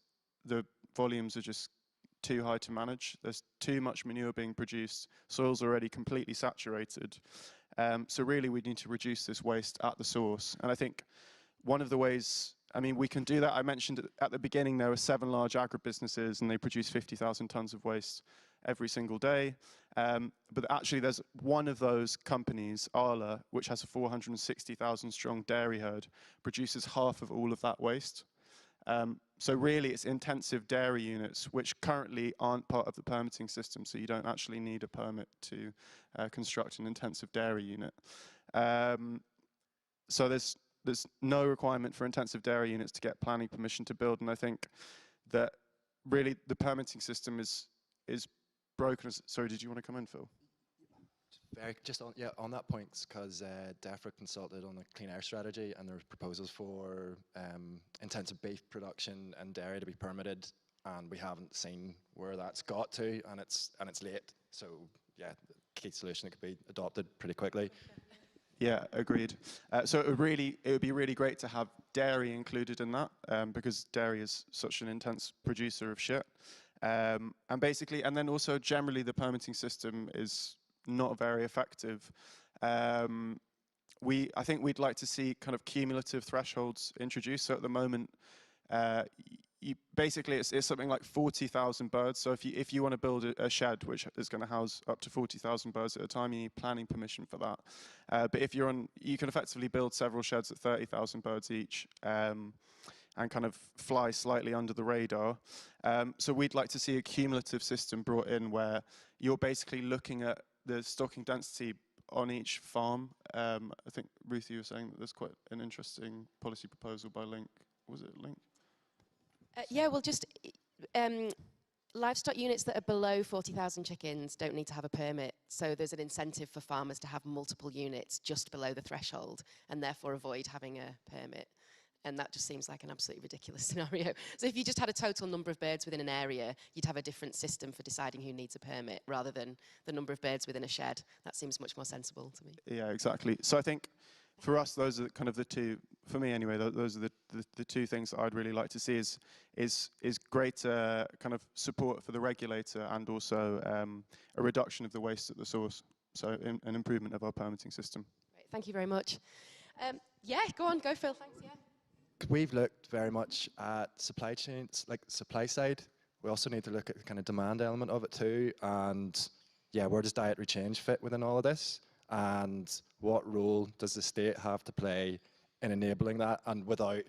the volumes are just too high to manage. There's too much manure being produced. Soil's already completely saturated. So really we need to reduce this waste at the source. And I think one of the ways, I mean, we can do that. I mentioned at the beginning there were 7 large agribusinesses and they produce 50,000 tons of waste every single day. But actually there's one of those companies, Arla, which has a 460,000 strong dairy herd, produces half of all of that waste. So really it's intensive dairy units which currently aren't part of the permitting system, so you don't actually need a permit to construct an intensive dairy unit. So there's no requirement for intensive dairy units to get planning permission to build, and I think that really the permitting system is broken. Sorry, did you want to come in, Phil? Just on that point, because DEFRA consulted on a clean air strategy, and there were proposals for intensive beef production and dairy to be permitted, and we haven't seen where that's got to, and it's late. So yeah, the key solution that could be adopted pretty quickly. Yeah, agreed. So it would be really great to have dairy included in that, because dairy is such an intense producer of shit. And basically, and then also generally the permitting system is not very effective. I think we'd like to see kind of cumulative thresholds introduced. So at the moment, basically it's something like 40,000 birds. So if you want to build a shed which is going to house up to 40,000 birds at a time, you need planning permission for that. But if you can effectively build several sheds at 30,000 birds each. And kind of fly slightly under the radar. So we'd like to see a cumulative system brought in where you're basically looking at the stocking density on each farm. I think, Ruth, you were saying that there's quite an interesting policy proposal by Link. Was it Link? Yeah, well, just livestock units that are below 40,000 chickens don't need to have a permit. So there's an incentive for farmers to have multiple units just below the threshold and therefore avoid having a permit. And that just seems like an absolutely ridiculous scenario. So if you just had a total number of birds within an area, you'd have a different system for deciding who needs a permit rather than the number of birds within a shed. That seems much more sensible to me. Yeah, exactly. So I think for us, those are kind of the two, for me anyway, those are the two things that I'd really like to see is greater kind of support for the regulator and also a reduction of the waste at the source. So an improvement of our permitting system. Great, thank you very much. Yeah, go on, go Phil, thanks, yeah. We've looked very much at supply chains, like supply side. We also need to look at the kind of demand element of it too. And yeah, where does dietary change fit within all of this? And what role does the state have to play in enabling that? And without,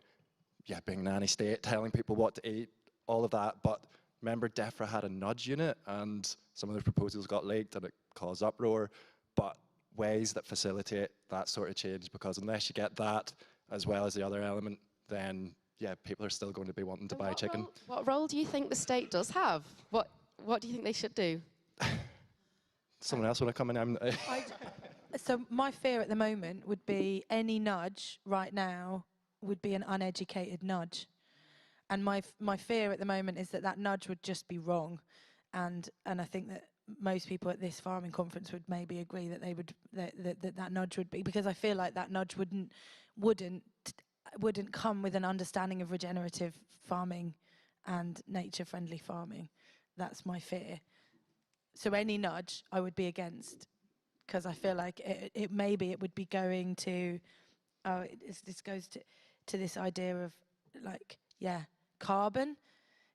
being nanny state, telling people what to eat, all of that. But remember, DEFRA had a nudge unit and some of the proposals got leaked and it caused uproar. But ways that facilitate that sort of change, because unless you get that as well as the other element, then people are still going to be wanting to buy chicken. What role do you think the state does have? What do you think they should do? Someone else want to come in? So my fear at the moment would be any nudge right now would be an uneducated nudge. And my fear at the moment is that nudge would just be wrong. And I think that most people at this farming conference would maybe agree that that nudge would be, because I feel like that nudge wouldn't come with an understanding of regenerative farming and nature-friendly farming. That's my fear. So any nudge I would be against, because I feel like it would be going to, this goes to this idea of carbon.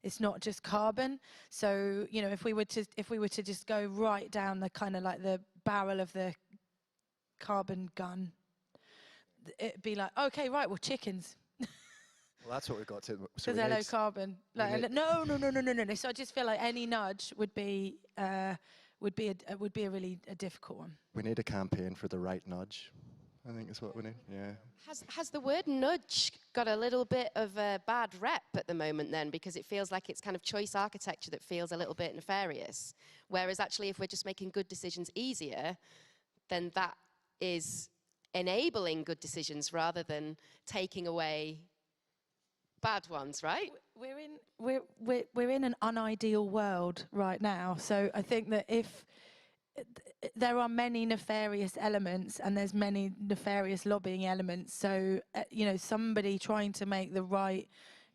It's not just carbon. So if we were to just go right down the kind of like the barrel of the carbon gun, it'd be like, okay, right, well, chickens. Well, that's what we've got to. Because they're low carbon. No. So I just feel like any nudge would be a really difficult one. We need a campaign for the right nudge, I think is what we need. Yeah. Has the word nudge got a little bit of a bad rep at the moment then, because it feels like it's kind of choice architecture that feels a little bit nefarious, whereas actually if we're just making good decisions easier, then that is enabling good decisions rather than taking away bad ones, right? We're in an unideal world right now, so I think that if there are many nefarious elements and there's many nefarious lobbying elements, so somebody trying to make the right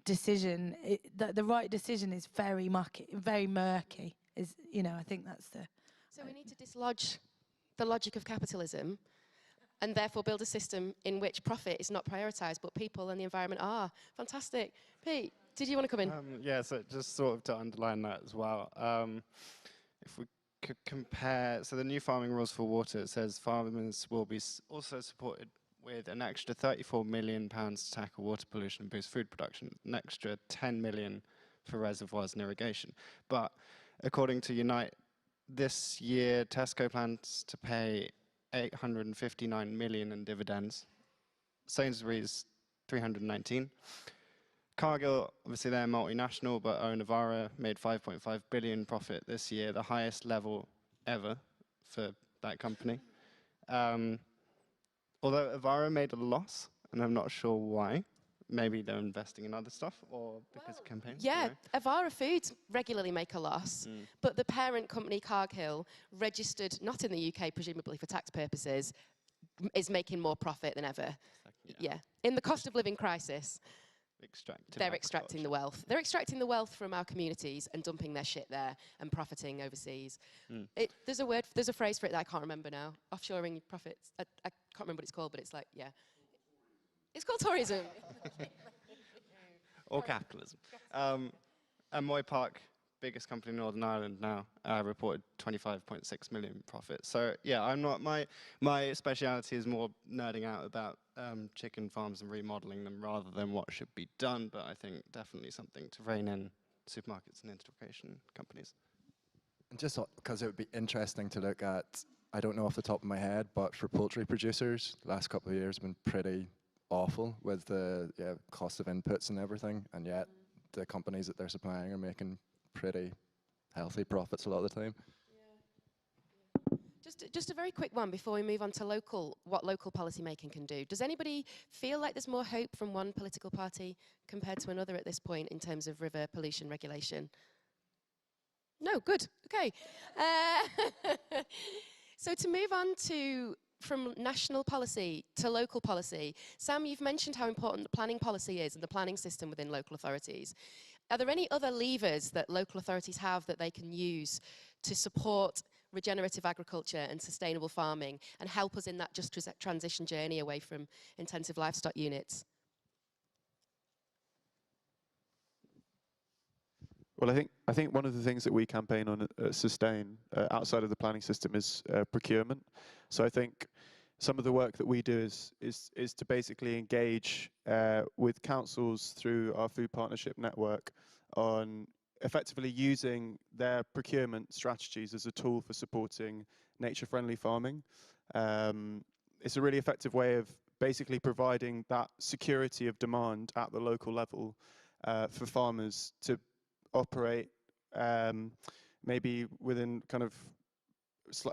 decision. The right decision is very murky. I think that's the. So we need to dislodge the logic of capitalism and therefore build a system in which profit is not prioritised, but people and the environment are. Fantastic. Pete, did you want to come in? Yeah, so just sort of to underline that as well. If we could compare, so the new farming rules for water, it says farmers will be also supported with an extra £34 million to tackle water pollution and boost food production, an extra 10 million for reservoirs and irrigation. But according to Unite, this year Tesco plans to pay 859 million in dividends. Sainsbury's 319. Cargill, obviously they're multinational, but own Avara, made 5.5 billion profit this year, the highest level ever for that company. Although Avara made a loss, and I'm not sure why. Maybe they're investing in other stuff, or because of campaigns? Yeah, Avara Foods regularly make a loss, but the parent company Cargill, registered not in the UK, presumably for tax purposes, is making more profit than ever. Yeah. In the cost of living crisis, they're extracting the wealth. They're extracting the wealth from our communities and dumping their shit there and profiting overseas. There's a phrase for it that I can't remember now. Offshoring profits. I can't remember what it's called, but it's like, yeah. It's called tourism. Or capitalism. And Moy Park, biggest company in Northern Ireland now, reported 25.6 million profit. So yeah, I'm not, my speciality is more nerding out about chicken farms and remodeling them rather than what should be done, but I think definitely something to rein in supermarkets and integration companies. And just because it would be interesting to look at, I don't know off the top of my head, but for poultry producers, the last couple of years have been pretty awful with the cost of inputs and everything, and yet the companies that they're supplying are making pretty healthy profits a lot of the time. Yeah. Just a very quick one before we move on to what local policy making can do. Does anybody feel like there's more hope from one political party compared to another at this point in terms of river pollution regulation? No, good, okay. So to move on from national policy to local policy, Sam, you've mentioned how important the planning policy is and the planning system within local authorities. Are there any other levers that local authorities have that they can use to support regenerative agriculture and sustainable farming and help us in that just transition journey away from intensive livestock units? Well, I think one of the things that we campaign on at Sustain outside of the planning system is procurement. So I think some of the work that we do is to basically engage with councils through our food partnership network on effectively using their procurement strategies as a tool for supporting nature-friendly farming. It's a really effective way of basically providing that security of demand at the local level for farmers to operate maybe within kind of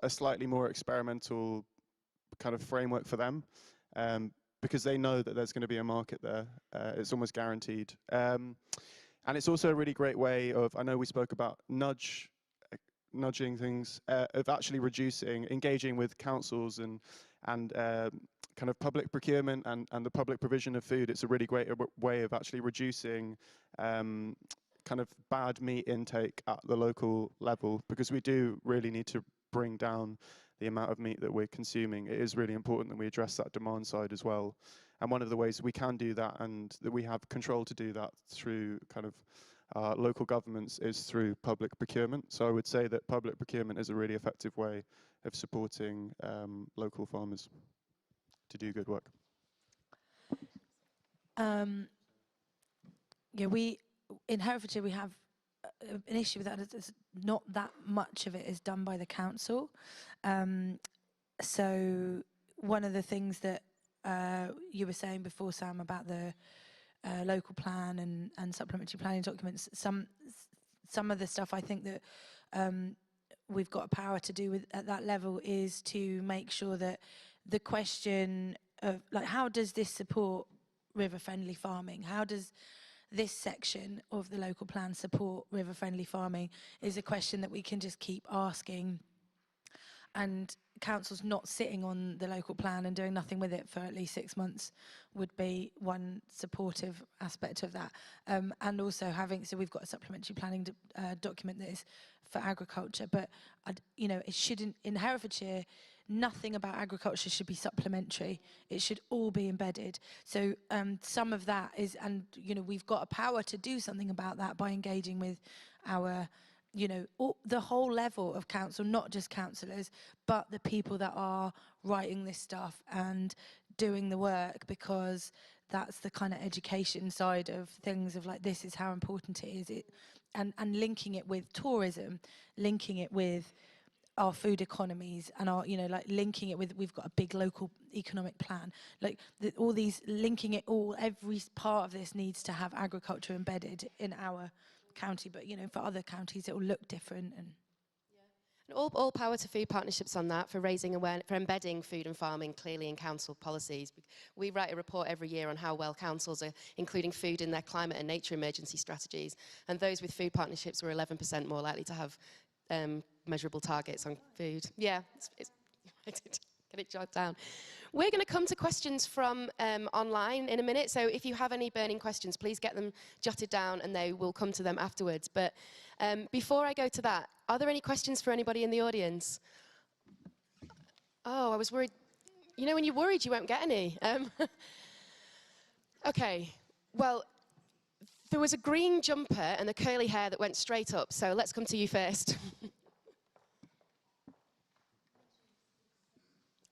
a slightly more experimental kind of framework for them, because they know that there's going to be a market there. It's almost guaranteed. And it's also a really great way of, I know we spoke about nudging things, of actually engaging with councils and kind of public procurement and the public provision of food. It's a really great way of actually reducing kind of bad meat intake at the local level, because we do really need to bring down the amount of meat that we're consuming. It is really important that we address that demand side as well. And one of the ways we can do that, and that we have control to do that through kind of local governments, is through public procurement. So I would say that public procurement is a really effective way of supporting local farmers to do good work. Yeah, in Herefordshire we have an issue with that. It's not that much of it is done by the council. So one of the things that you were saying before, Sam, about the local plan and supplementary planning documents, some of the stuff I think that we've got power to do with at that level is to make sure that the question of, like, how does this support river-friendly farming? How does this section of the local plan support river-friendly farming, is a question that we can just keep asking. and councils not sitting on the local plan and doing nothing with it for at least 6 months would be one supportive aspect of that. And also having, so we've got a supplementary planning document that is for agriculture, but you know, it shouldn't, in Herefordshire, nothing about agriculture should be supplementary. It should all be embedded. So some of that is, and you know, we've got a power to do something about that by engaging with our, you know, the whole level of council, not just councillors, but the people that are writing this stuff and doing the work, because that's the kind of education side of things, of like, this is how important it is. And linking it with tourism, linking it with our food economies, and our, you know, like linking it with, we've got a big local economic plan, like all these, linking it all, every part of this needs to have agriculture embedded in our county, but you know, for other counties it will look different. And all power to food partnerships on that, for raising awareness, for embedding food and farming clearly in council policies. We write a report every year on how well councils are including food in their climate and nature emergency strategies, and those with food partnerships were 11% more likely to have measurable targets on food. Yeah, I did get it jotted down. We're going to come to questions from online in a minute, so if you have any burning questions, please get them jotted down and they will come to them afterwards. But before I go to that, are there any questions for anybody in the audience? Oh, I was worried. You know, when you're worried, you won't get any. Okay, well, there was a green jumper and the curly hair that went straight up, so let's come to you first.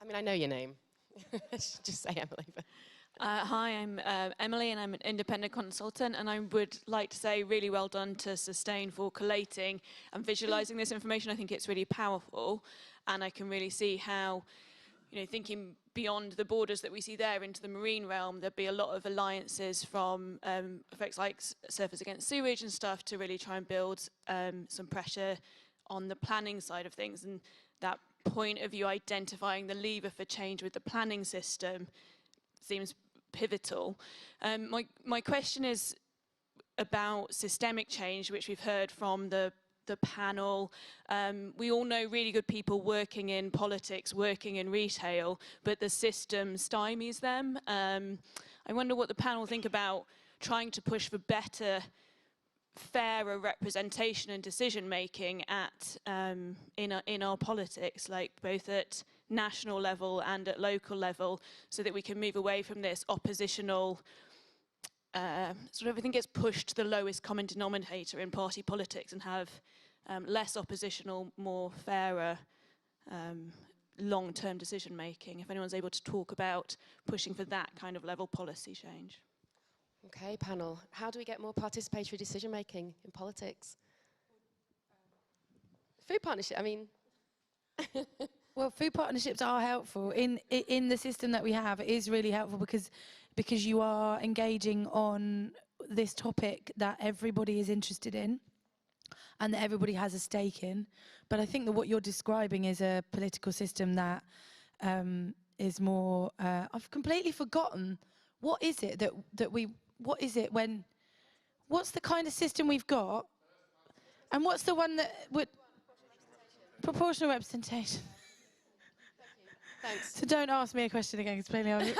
I mean, I know your name. Just say Emily. Hi, I'm Emily, and I'm an independent consultant, and I would like to say really well done to Sustain for collating and visualising this information. I think it's really powerful, and I can really see how, you know, thinking beyond the borders that we see there into the marine realm, there'd be a lot of alliances from effects like Surfers Against Sewage and stuff to really try and build some pressure on the planning side of things. And that point of you identifying the lever for change with the planning system seems pivotal. My question is about systemic change, which we've heard from the panel. We all know really good people working in politics, working in retail, but the system stymies them. I wonder what the panel think about trying to push for better, fairer representation and decision making at in our politics, like both at national level and at local level, so that we can move away from this oppositional sort of everything gets pushed to the lowest common denominator in party politics, and have less oppositional, more fairer long-term decision making. If anyone's able to talk about pushing for that kind of level policy change. Okay, panel. How do we get more participatory decision-making in politics? Food partnership, I mean... well, food partnerships are helpful. In the system that we have, it is really helpful because you are engaging on this topic that everybody is interested in and that everybody has a stake in. But I think that what you're describing is a political system that is more... I've completely forgotten. What is it that we... What is it when... What's the kind of system we've got? And what's the one that would... Proportional representation. Thanks. So don't ask me a question again, because plainly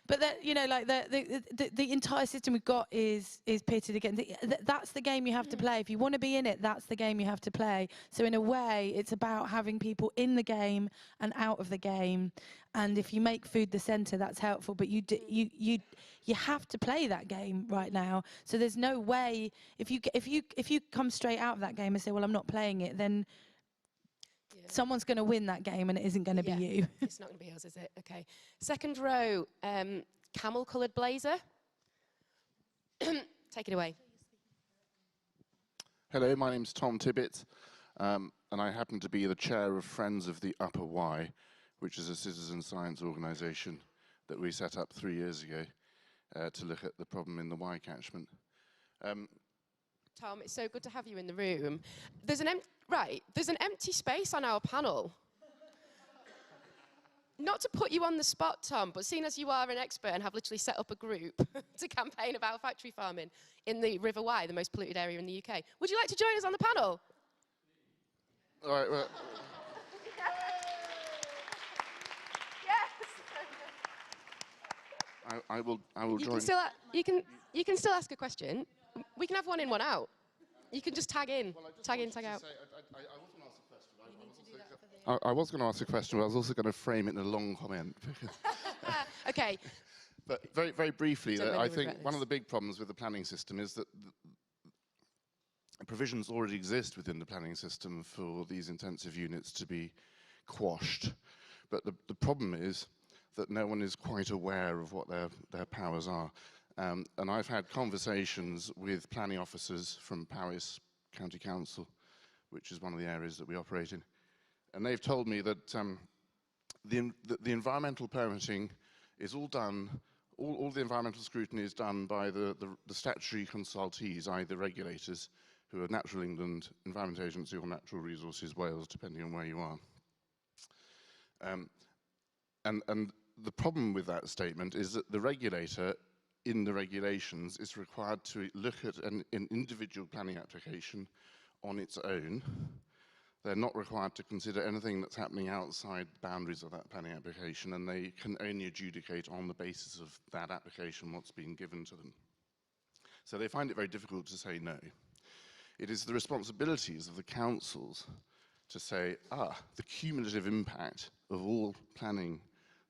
but that, you know, like the entire system we've got is pitted against. That's the game you have to play. If you want to be in it, that's the game you have to play. So in a way, it's about having people in the game and out of the game. And if you make food the centre, that's helpful. But you have to play that game right now. So there's no way, if you come straight out of that game and say, well, I'm not playing it, then someone's going to win that game, and it isn't going to be you. It's not going to be us, is it? Okay. Second row, camel-coloured blazer. Take it away. Hello, my name's Tom Tibbett, and I happen to be the chair of Friends of the Upper Wye, which is a citizen science organisation that we set up 3 years ago to look at the problem in the Wye catchment. Tom, it's so good to have you in the room. There's an empty space on our panel. Not to put you on the spot, Tom, but seeing as you are an expert and have literally set up a group to campaign about factory farming in the River Wye, the most polluted area in the UK, would you like to join us on the panel? All right, well, I will You join. can still you can still ask a question. We can have one in, one out. You can just tag in, tag in, tag out. I was going to ask a question, but I was also going to frame it in a long comment. Okay. But very, very briefly, Don't I make me think regret one of this. the big problems with the planning system is that provisions already exist within the planning system for these intensive units to be quashed. But the problem is that no one is quite aware of what their powers are. And I've had conversations with planning officers from Paris County Council, which is one of the areas that we operate in. And they've told me that the environmental permitting is all done, all the environmental scrutiny is done by the statutory consultees, i.e. the regulators, who are Natural England, Environment Agency, or Natural Resources Wales, depending on where you are. And the problem with that statement is that the regulator, in the regulations, is required to look at an individual planning application on its own. They're not required to consider anything that's happening outside the boundaries of that planning application, and they can only adjudicate on the basis of that application what's been given to them. So they find it very difficult to say no. It is the responsibilities of the councils to say, the cumulative impact of all planning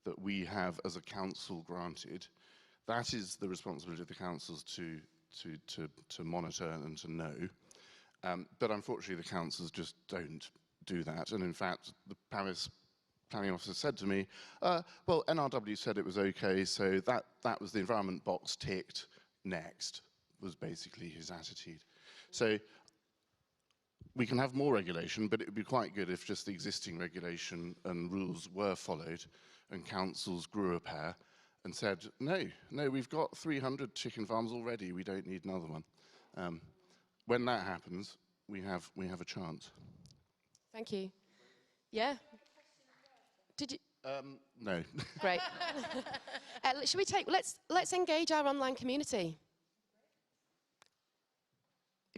that we have as a council granted, that is the responsibility of the councils to monitor and to know. But unfortunately, the councils just don't do that. And in fact, the Paris planning officer said to me, well, NRW said it was okay, so that was the environment box ticked. Next, was basically his attitude. So we can have more regulation, but it would be quite good if just the existing regulation and rules were followed and councils grew a pair and said, no, we've got 300 chicken farms already, we don't need another one. When that happens, we have a chance. Thank you. Yeah. Did you? No. Great. Should we let's engage our online community.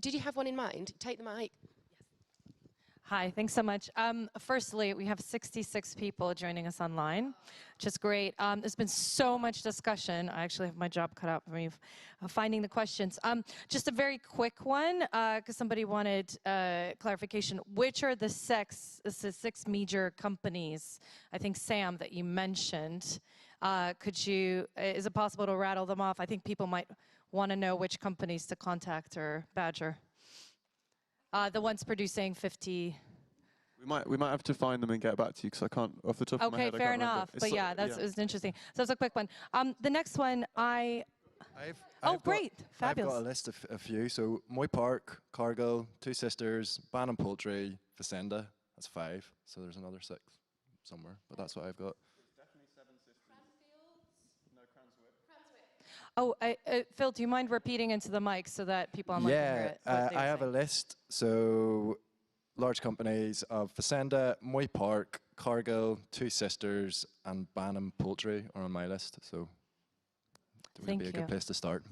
Did you have one in mind? Take the mic. Hi, thanks so much. Firstly, we have 66 people joining us online, which is great. There's been so much discussion. I actually have my job cut out for me finding the questions. Just a very quick one, because somebody wanted clarification. Which are the six major companies, I think, Sam, that you mentioned? Is it possible to rattle them off? I think people might want to know which companies to contact or badger. The ones producing 50. We might have to find them and get back to you because I can't off the top of my head. Okay, fair enough. But yeah, it's interesting. So that's a quick one. The next one, great, fabulous. I've got a list of a few. So Moy Park, Cargill, Two Sisters, Banham Poultry, Vicenda. That's 5. So there's another 6 somewhere. But that's what I've got. Oh, Phil, do you mind repeating into the mic so that people online can hear it? I have a list. So large companies of Vicenda, Moy Park, Cargill, Two Sisters, and Banham Poultry are on my list. So it would be a good place to start.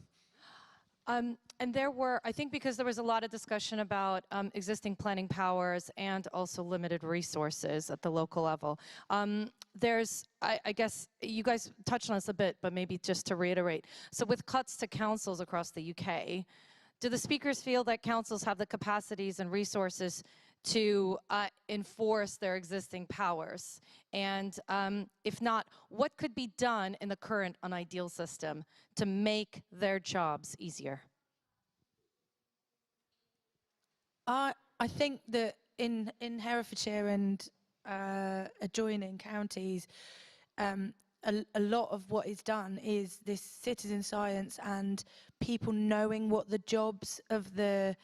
And there were, I think because there was a lot of discussion about existing planning powers and also limited resources at the local level. I guess you guys touched on this a bit, but maybe just to reiterate. So with cuts to councils across the UK, do the speakers feel that councils have the capacities and resources to enforce their existing powers? And if not, what could be done in the current unideal system to make their jobs easier? I think that in Herefordshire and adjoining counties, a lot of what is done is this citizen science and people knowing what the jobs of the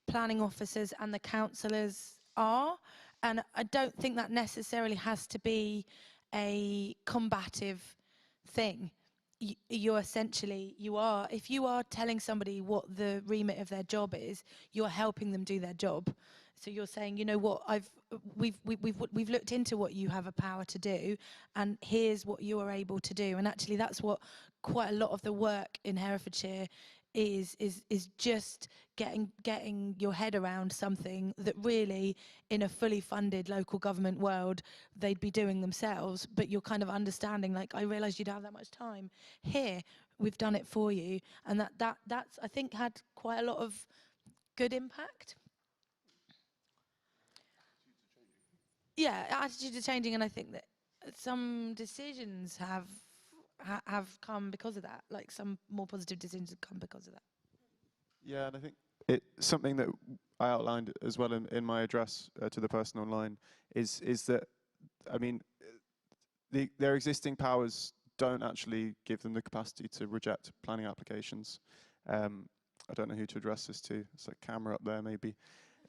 planning officers and the councillors are. And I don't think that necessarily has to be a combative thing. If you are telling somebody what the remit of their job is, you're helping them do their job. So you're saying, you know what, we've looked into what you have a power to do, and here's what you are able to do. And actually, that's what quite a lot of the work in Herefordshire is just getting your head around something that really, in a fully funded local government world, they'd be doing themselves. But you're kind of understanding, like, I realised you'd have that much time. Here, we've done it for you, and that's I think had quite a lot of good impact. Yeah, attitudes are changing, and I think that some decisions have come because of that. Like, some more positive decisions have come because of that. Yeah, and I think it's something that I outlined as well in my address to the person online is that, I mean, their existing powers don't actually give them the capacity to reject planning applications. I don't know who to address this to. It's a camera up there, maybe.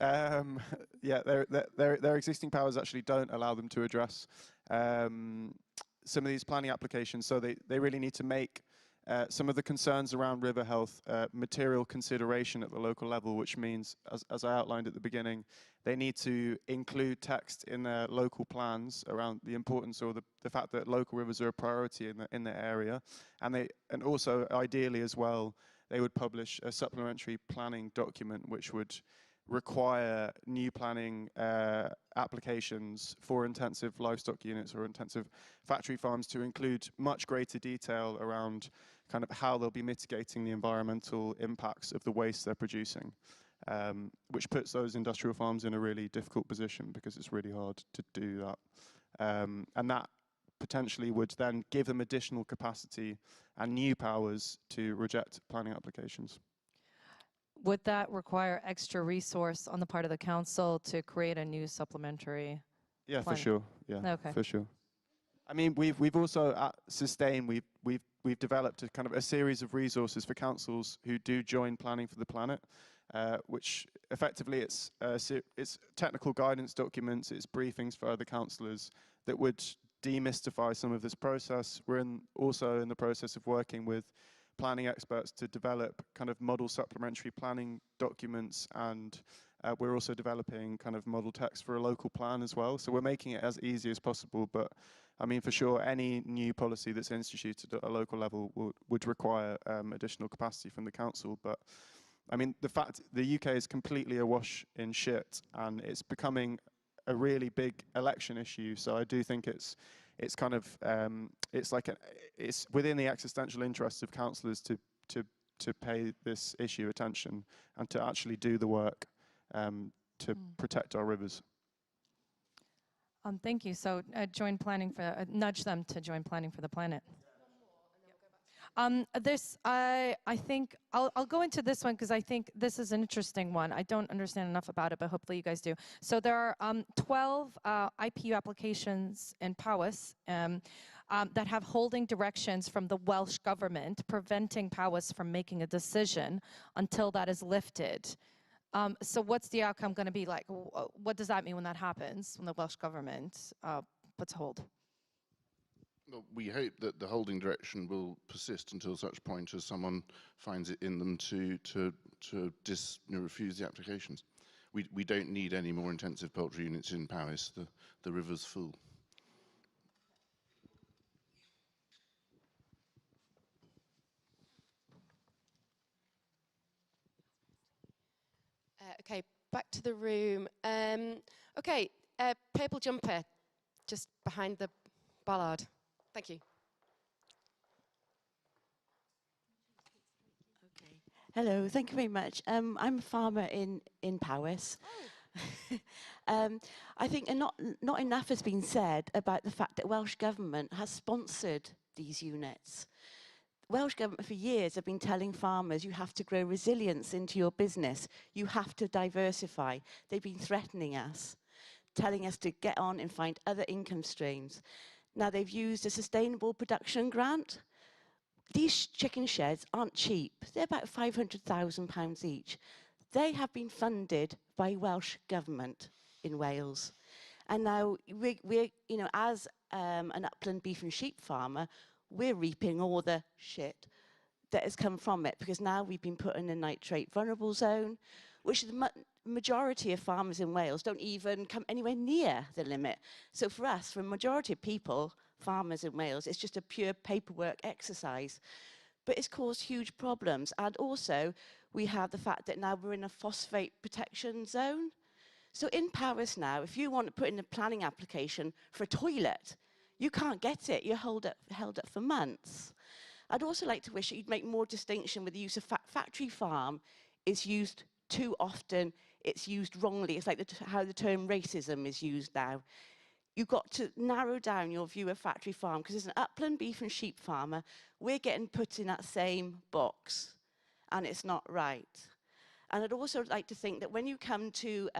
Yeah, their existing powers actually don't allow them to address some of these planning applications. So they really need to make some of the concerns around river health material consideration at the local level, which means, as I outlined at the beginning, they need to include text in their local plans around the importance or the fact that local rivers are a priority in the area, and also ideally as well, they would publish a supplementary planning document which would require new planning applications for intensive livestock units or intensive factory farms to include much greater detail around kind of how they'll be mitigating the environmental impacts of the waste they're producing, which puts those industrial farms in a really difficult position because it's really hard to do that. And that potentially would then give them additional capacity and new powers to reject planning applications. Would that require extra resource on the part of the council to create a new supplementary? Yeah, plan? for sure. Yeah, okay. For sure. I mean, we've also at Sustain we've developed a kind of a series of resources for councils who do join Planning for the Planet, which effectively it's technical guidance documents, it's briefings for other councillors that would demystify some of this process. We're also in the process of working with planning experts to develop kind of model supplementary planning documents, and we're also developing kind of model text for a local plan as well. So we're making it as easy as possible, but I mean, for sure, any new policy that's instituted at a local level would require additional capacity from the council. But I mean, the fact the UK is completely awash in shit, and it's becoming a really big election issue. So I do think it's kind of it's within the existential interests of councillors to pay this issue attention and to actually do the work to protect our rivers. Thank you. So join planning for nudge them to join Planning for the Planet. I think I'll go into this one because I think this is an interesting one. I don't understand enough about it, but hopefully you guys do. So there are 12 IPU applications in Powys that have holding directions from the Welsh government preventing Powys from making a decision until that is lifted. So what's the outcome going to be like? What does that mean when that happens, when the Welsh government puts a hold? Well, we hope that the holding direction will persist until such point as someone finds it in them to refuse the applications. We don't need any more intensive poultry units in Powys. The river's full. Okay, back to the room. Okay, purple jumper, just behind the bollard. Thank you. Okay. Hello, thank you very much. I'm a farmer in Powys. Oh. I think not enough has been said about the fact that Welsh Government has sponsored these units. Welsh Government for years have been telling farmers you have to grow resilience into your business, you have to diversify. They've been threatening us, telling us to get on and find other income streams. Now they've used a sustainable production grant. These chicken sheds aren't cheap. They're about £500,000 each. They have been funded by Welsh Government in Wales. And now we're as an upland beef and sheep farmer, we're reaping all the shit that has come from it, because now we've been put in a nitrate vulnerable zone, which the majority of farmers in Wales don't even come anywhere near the limit. So for us, for a majority of people, farmers in Wales, it's just a pure paperwork exercise. but it's caused huge problems. And also, we have the fact that now we're in a phosphate protection zone. So in Paris now, if you want to put in a planning application for a toilet, you can't get it. You're held up for months. I'd also like to wish that you'd make more distinction with the use of factory farm is used too often. It's used wrongly. It's like how the term racism is used now. You've got to narrow down your view of factory farm, because as an upland beef and sheep farmer, we're getting put in that same box, and it's not right. And I'd also like to think that when you come to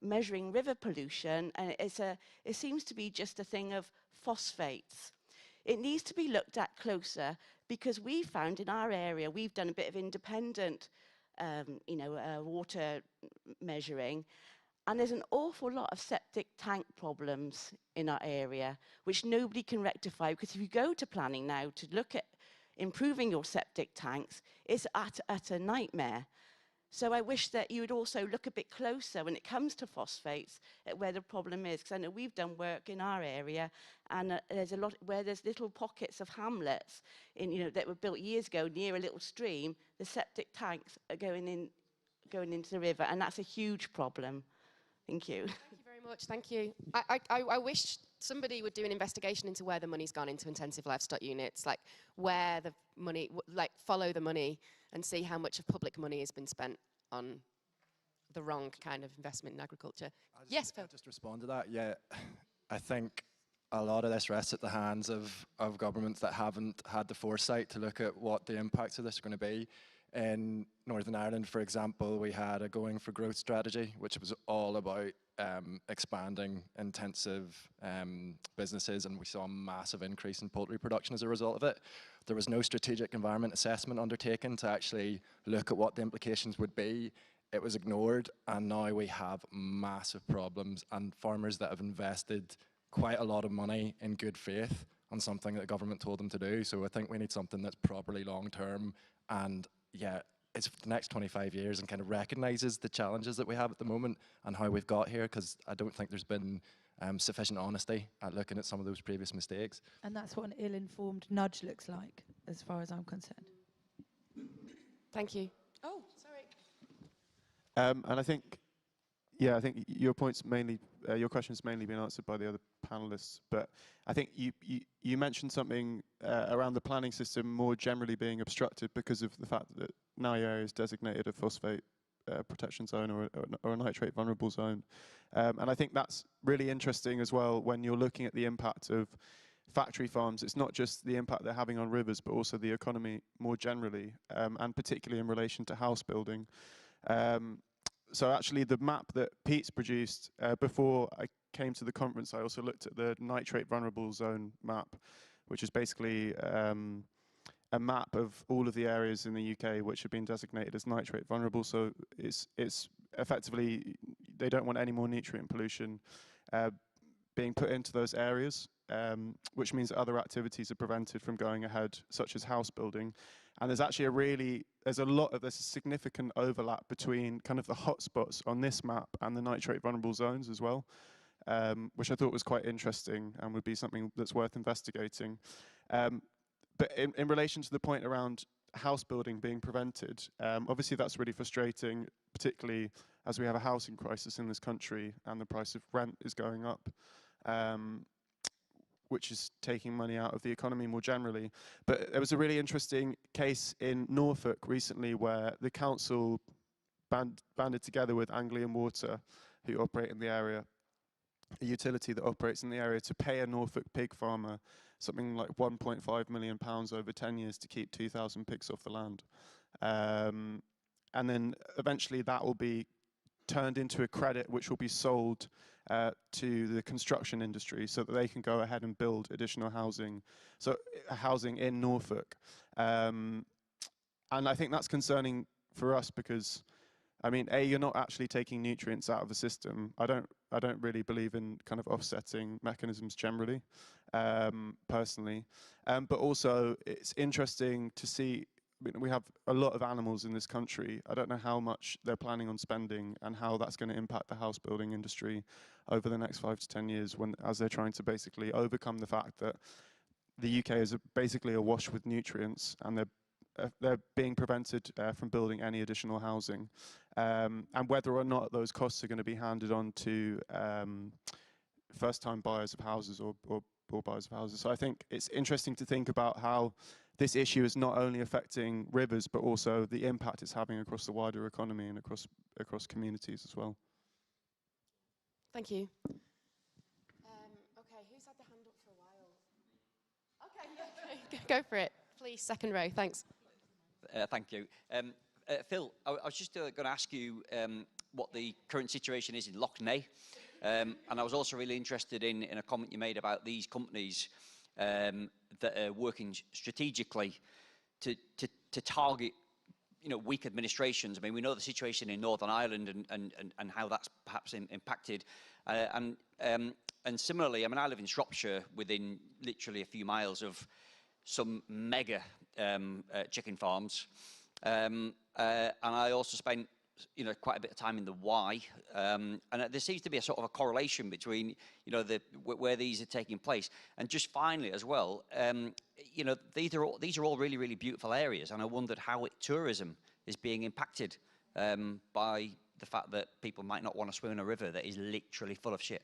measuring river pollution, and it seems to be just a thing of phosphates. It needs to be looked at closer, because we found in our area, we've done a bit of independent water measuring, and there's an awful lot of septic tank problems in our area, which nobody can rectify, because if you go to planning now to look at improving your septic tanks, it's at a nightmare. So I wish that you would also look a bit closer when it comes to phosphates at where the problem is, because I know we've done work in our area, and there's a lot where there's little pockets of hamlets that were built years ago near a little stream. The septic tanks are going into the river, and that's a huge problem. Thank you. Thank you very much. Thank you. I wish somebody would do an investigation into where the money's gone into intensive livestock units, like where the money, like follow the money and see how much of public money has been spent on the wrong kind of investment in agriculture. Yes, Phil. I'll just respond to that. Yeah, I think a lot of this rests at the hands of governments that haven't had the foresight to look at what the impacts of this are going to be. In Northern Ireland, for example, we had a Going for Growth strategy, which was all about expanding intensive businesses, and we saw a massive increase in poultry production as a result of it. There was no strategic environment assessment undertaken to actually look at what the implications would be. It was ignored, and now we have massive problems, and farmers that have invested quite a lot of money in good faith on something that the government told them to do. So I think we need something that's properly long-term, and yeah, it's for the next 25 years and kind of recognises the challenges that we have at the moment and how we've got here, because I don't think there's been sufficient honesty at looking at some of those previous mistakes. And that's what an ill-informed nudge looks like, as far as I'm concerned. Thank you. Oh, sorry. And I think your point's mainly, your question's mainly been answered by the other panelists. But I think you mentioned something around the planning system more generally being obstructed because of the fact that now your area is designated a phosphate protection zone or a nitrate vulnerable zone. And I think that's really interesting as well when you're looking at the impact of factory farms. It's not just the impact they're having on rivers, but also the economy more generally, and particularly in relation to house building. So actually the map that Pete's produced, before I came to the conference, I also looked at the nitrate vulnerable zone map, which is basically a map of all of the areas in the UK which have been designated as nitrate vulnerable. So it's effectively, they don't want any more nutrient pollution being put into those areas, which means that other activities are prevented from going ahead, such as house building. And there's actually there's a significant overlap between kind of the hotspots on this map and the nitrate vulnerable zones as well, which I thought was quite interesting and would be something that's worth investigating. But in relation to the point around house building being prevented, obviously that's really frustrating, particularly as we have a housing crisis in this country and the price of rent is going up, which is taking money out of the economy more generally. But there was a really interesting case in Norfolk recently where the council banded together with Anglian Water, who operate in the area, a utility that operates in the area, to pay a Norfolk pig farmer something like £1.5 million over 10 years to keep 2,000 pigs off the land. And then eventually that will be turned into a credit which will be sold to the construction industry so that they can go ahead and build additional housing, so housing in Norfolk. And I think that's concerning for us because, I mean, you're not actually taking nutrients out of the system. I don't really believe in kind of offsetting mechanisms generally, personally. But also, it's interesting to see. I mean, we have a lot of animals in this country. I don't know how much they're planning on spending and how that's going to impact the house building industry over the next 5 to 10 years as they're trying to basically overcome the fact that the UK is basically awash with nutrients and they're they're being prevented from building any additional housing, and whether or not those costs are going to be handed on to first-time buyers of houses or buyers of houses. So I think it's interesting to think about how this issue is not only affecting rivers, but also the impact it's having across the wider economy and across communities as well. Thank you. Okay, who's had the hand up for a while? Okay, go for it. Please, second row, thanks. Thank you. Phil, I was just going to ask you what the current situation is in Lough Neagh. And I was also really interested in a comment you made about these companies that are working strategically to target, weak administrations. I mean, we know the situation in Northern Ireland and how that's perhaps impacted. And similarly, I mean, I live in Shropshire, within literally a few miles of some mega chicken farms. And I also spent quite a bit of time in the Wye, and there seems to be a sort of a correlation between, where these are taking place. And just finally, as well, these are all really, really beautiful areas, and I wondered how tourism is being impacted by the fact that people might not want to swim in a river that is literally full of shit.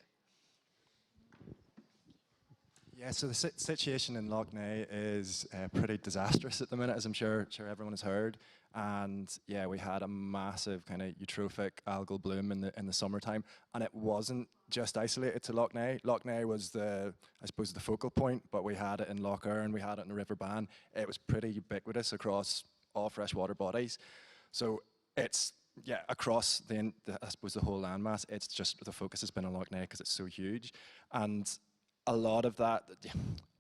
Yeah, so the situation in Lough Neagh is pretty disastrous at the minute, as I'm sure everyone has heard. And yeah, we had a massive kind of eutrophic algal bloom in the summertime, and it wasn't just isolated to Lough Neagh. Lough Neagh was I suppose the focal point, but we had it in Lough Erne, we had it in the River Bann. It was pretty ubiquitous across all freshwater bodies. So it's across I suppose the whole landmass. It's just the focus has been on Lough Neagh because it's so huge, and a lot of that,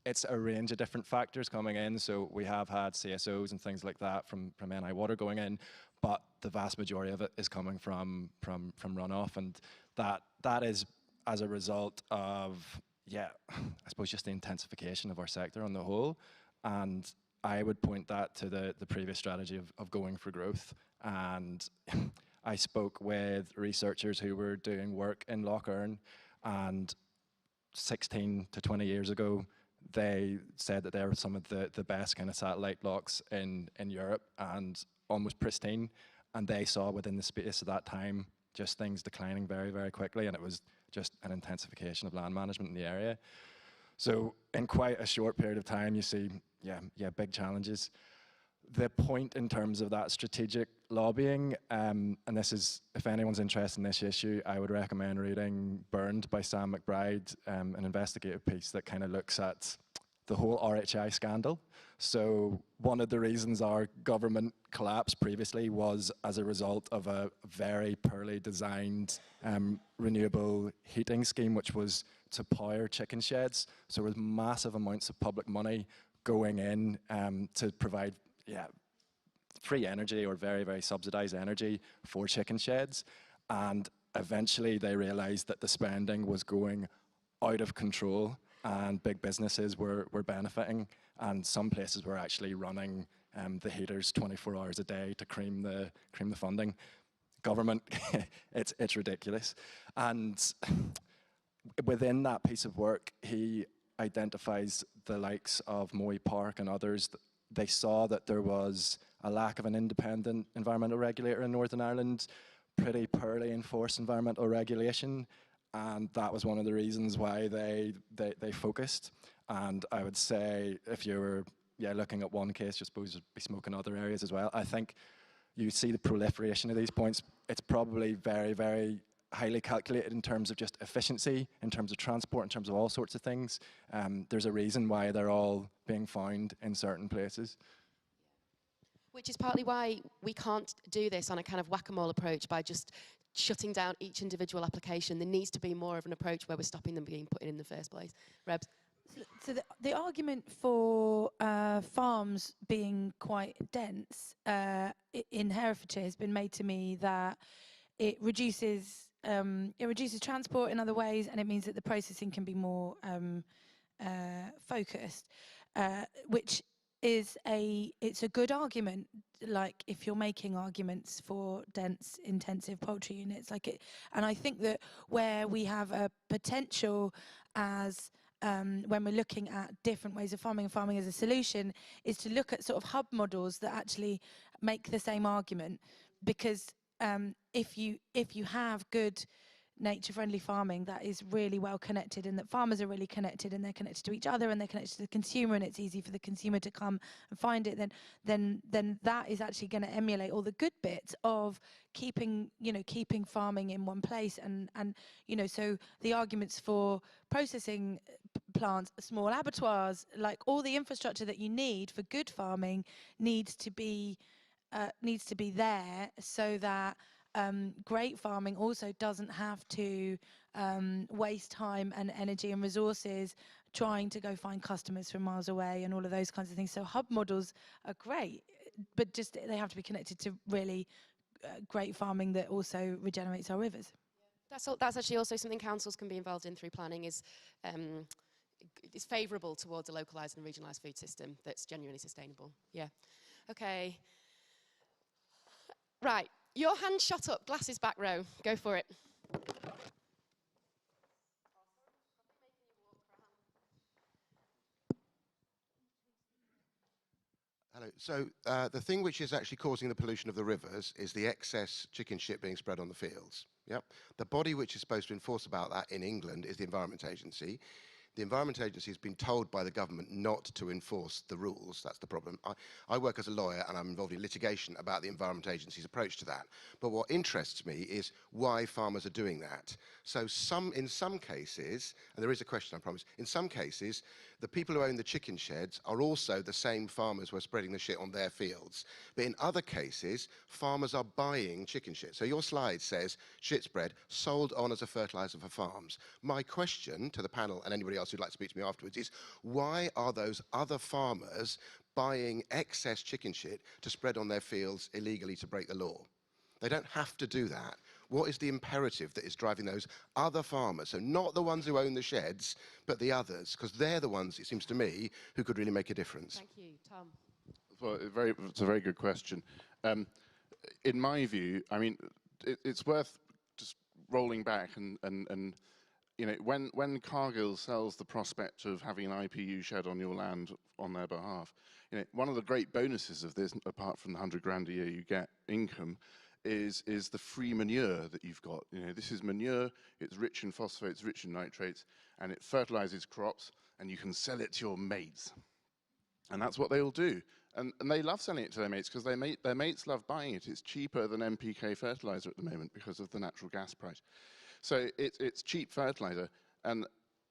it's a range of different factors coming in. So we have had CSOs and things like that from NI Water going in, but the vast majority of it is coming from runoff, and that is as a result of, I suppose just the intensification of our sector on the whole. And I would point that to the previous strategy of going for growth. And I spoke with researchers who were doing work in Lough Erne, and 16 to 20 years ago, they said that they were some of the best kind of satellite lochs in Europe and almost pristine. And they saw within the space of that time just things declining very, very quickly. And it was just an intensification of land management in the area. So in quite a short period of time, you see, big challenges. The point in terms of that strategic lobbying, and this is, if anyone's interested in this issue, I would recommend reading Burned by Sam McBride, an investigative piece that kind of looks at the whole RHI scandal. So one of the reasons our government collapsed previously was as a result of a very poorly designed renewable heating scheme, which was to power chicken sheds. So there was massive amounts of public money going in to provide free energy or very, very subsidized energy for chicken sheds. And eventually they realized that the spending was going out of control and big businesses were benefiting. And some places were actually running the heaters 24 hours a day to cream the funding. Government, it's ridiculous. And within that piece of work, he identifies the likes of Moy Park and others. They saw that there was a lack of an independent environmental regulator in Northern Ireland, pretty poorly enforced environmental regulation, and that was one of the reasons why they focused. And I would say if you were looking at one case, you're supposed to be smoking other areas as well. I think you see the proliferation of these points. It's probably very, very highly calculated in terms of just efficiency, in terms of transport, in terms of all sorts of things. There's a reason why they're all being found in certain places. Which is partly why we can't do this on a kind of whack-a-mole approach by just shutting down each individual application. There needs to be more of an approach where we're stopping them being put in the first place. Rebs? So the argument for farms being quite dense in Herefordshire has been made to me that it reduces transport in other ways, and it means that the processing can be more focused, which is it's a good argument. Like if you're making arguments for dense, intensive poultry units, and I think that where we have a potential as when we're looking at different ways of farming and farming as a solution, is to look at sort of hub models that actually make the same argument. Because if you have good nature-friendly farming that is really well connected, and that farmers are really connected, and they're connected to each other, and they're connected to the consumer, and it's easy for the consumer to come and find it, then that is actually going to emulate all the good bits of keeping farming in one place. And so the arguments for processing plants, small abattoirs, like all the infrastructure that you need for good farming needs to be there, so that great farming also doesn't have to waste time and energy and resources trying to go find customers from miles away and all of those kinds of things. So hub models are great, but just they have to be connected to really great farming that also regenerates our rivers. That's actually also something councils can be involved in through planning, is favourable towards a localised and regionalised food system that's genuinely sustainable. Yeah. Okay. Right. Your hand shot up, glasses back row. Go for it. Hello. So the thing which is actually causing the pollution of the rivers is the excess chicken shit being spread on the fields. Yep. The body which is supposed to enforce about that in England is the Environment Agency. The Environment Agency has been told by the government not to enforce the rules. That's the problem. I work as a lawyer, and I'm involved in litigation about the Environment Agency's approach to that. But what interests me is why farmers are doing that. So in some cases, and there is a question, I promise, in some cases, the people who own the chicken sheds are also the same farmers who are spreading the shit on their fields. But in other cases, farmers are buying chicken shit. So your slide says shit spread sold on as a fertilizer for farms. My question to the panel and anybody else who'd like to speak to me afterwards is, why are those other farmers buying excess chicken shit to spread on their fields illegally to break the law? They don't have to do that. What is the imperative that is driving those other farmers? So not the ones who own the sheds, but the others, because they're the ones, it seems to me, who could really make a difference. Thank you. Tom? Well, it's a very good question. In my view, I mean, it's worth just rolling back and you know, when Cargill sells the prospect of having an IPU shed on your land on their behalf, you know, one of the great bonuses of this, apart from the 100 grand a year you get income, is the free manure that you've got. You know, this is manure, it's rich in phosphates, rich in nitrates, and it fertilizes crops, and you can sell it to your mates. And that's what they all do. And they love selling it to their mates because their mates love buying it. It's cheaper than NPK fertilizer at the moment because of the natural gas price. So it's cheap fertilizer. And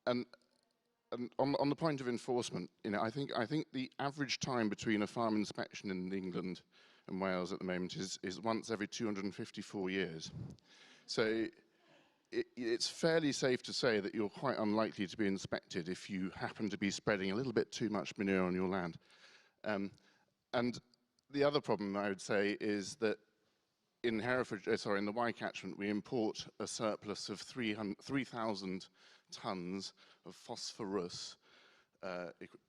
on the point of enforcement, you know, I think the average time between a farm inspection in England and Wales at the moment is once every 254 years. So it's fairly safe to say that you're quite unlikely to be inspected if you happen to be spreading a little bit too much manure on your land. And the other problem I would say is that in Herefordshire, in the Wye catchment, we import a surplus of 3,000 tons of phosphorus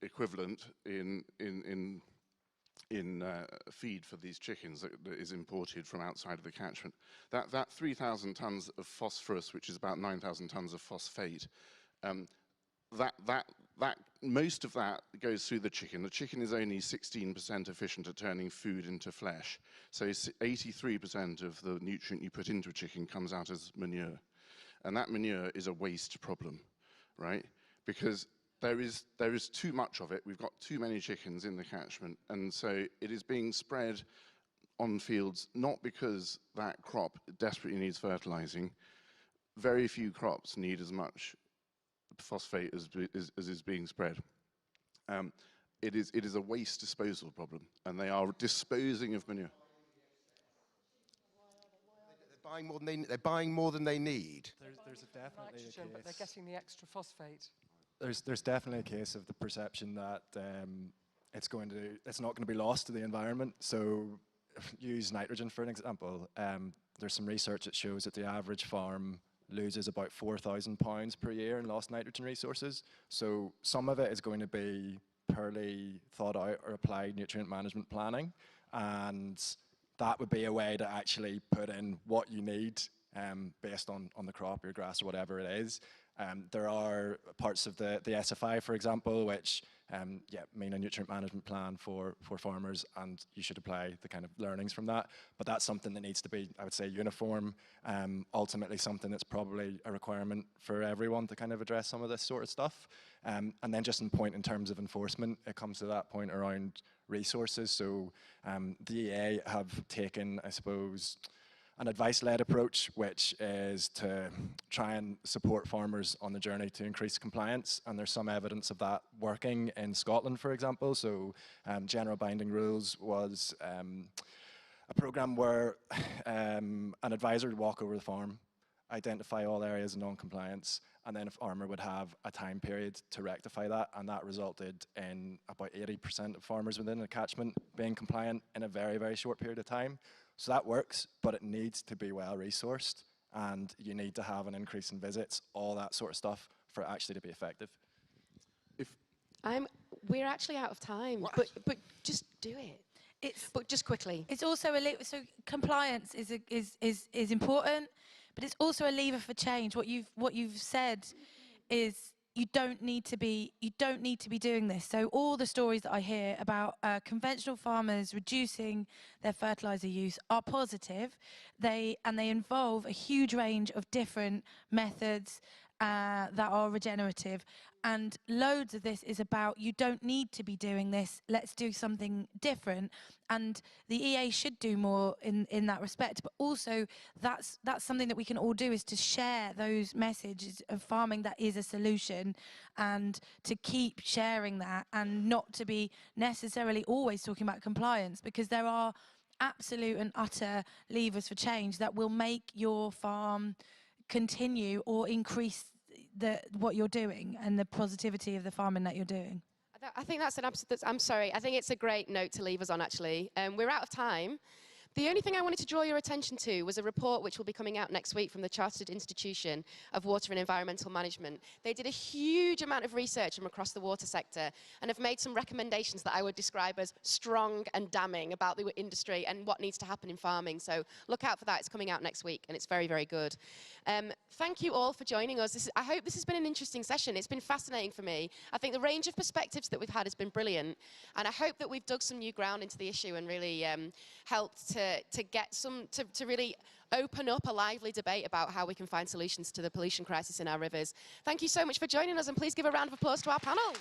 equivalent in feed for these chickens that is imported from outside of the catchment. That 3,000 tons of phosphorus, which is about 9,000 tons of phosphate, most of that goes through the chicken. The chicken is only 16% efficient at turning food into flesh. So 83% of the nutrient you put into a chicken comes out as manure. And that manure is a waste problem, right? Because there is too much of it. We've got too many chickens in the catchment. And so it is being spread on fields, not because that crop desperately needs fertilizing. Very few crops need as much phosphate as is being spread. It is a waste disposal problem, and they are disposing of manure. They're buying more than they need. There's definitely a case. But they're getting the extra phosphate. There's definitely a case of the perception that it's not going to be lost to the environment. So use nitrogen for an example. There's some research that shows that the average farm loses about £4,000 per year in lost nitrogen resources. So some of it is going to be poorly thought out or applied nutrient management planning, and that would be a way to actually put in what you need based on the crop, your grass, or whatever it is. There are parts of the SFI, for example, which mean a nutrient management plan for farmers, and you should apply the kind of learnings from that. But that's something that needs to be, I would say, uniform. Ultimately, something that's probably a requirement for everyone to kind of address some of this sort of stuff. And then just in terms of enforcement, it comes to that point around resources. So the EA have taken, I suppose, an advice-led approach, which is to try and support farmers on the journey to increase compliance. And there's some evidence of that working in Scotland, for example. So General Binding Rules was a programme where an advisor would walk over the farm, identify all areas of non-compliance, and then a farmer would have a time period to rectify that, and that resulted in about 80% of farmers within a catchment being compliant in a very, very short period of time. So that works, but it needs to be well resourced, and you need to have an increase in visits, all that sort of stuff, for it actually to be effective. We're actually out of time, but just do it. But just quickly. It's also so compliance is important, but it's also a lever for change. What you've said is you don't need to be doing this. So all the stories that I hear about conventional farmers reducing their fertilizer use are positive. They involve a huge range of different methods that are regenerative, and loads of this is about you don't need to be doing this, let's do something different. And the EA should do more in that respect, but also that's something that we can all do, is to share those messages of farming that is a solution, and to keep sharing that, and not to be necessarily always talking about compliance, because there are absolute and utter levers for change that will make your farm continue or increase what you're doing and the positivity of the farming that you're doing. I think that's an absolute, I'm sorry, I think it's a great note to leave us on, actually. We're out of time. The only thing I wanted to draw your attention to was a report which will be coming out next week from the Chartered Institution of Water and Environmental Management. They did a huge amount of research from across the water sector and have made some recommendations that I would describe as strong and damning about the industry and what needs to happen in farming. So look out for that. It's coming out next week, and it's very, very good. Thank you all for joining us. I hope this has been an interesting session. It's been fascinating for me. I think the range of perspectives that we've had has been brilliant, and I hope that we've dug some new ground into the issue and really helped to really open up a lively debate about how we can find solutions to the pollution crisis in our rivers. Thank you so much for joining us, and please give a round of applause to our panel.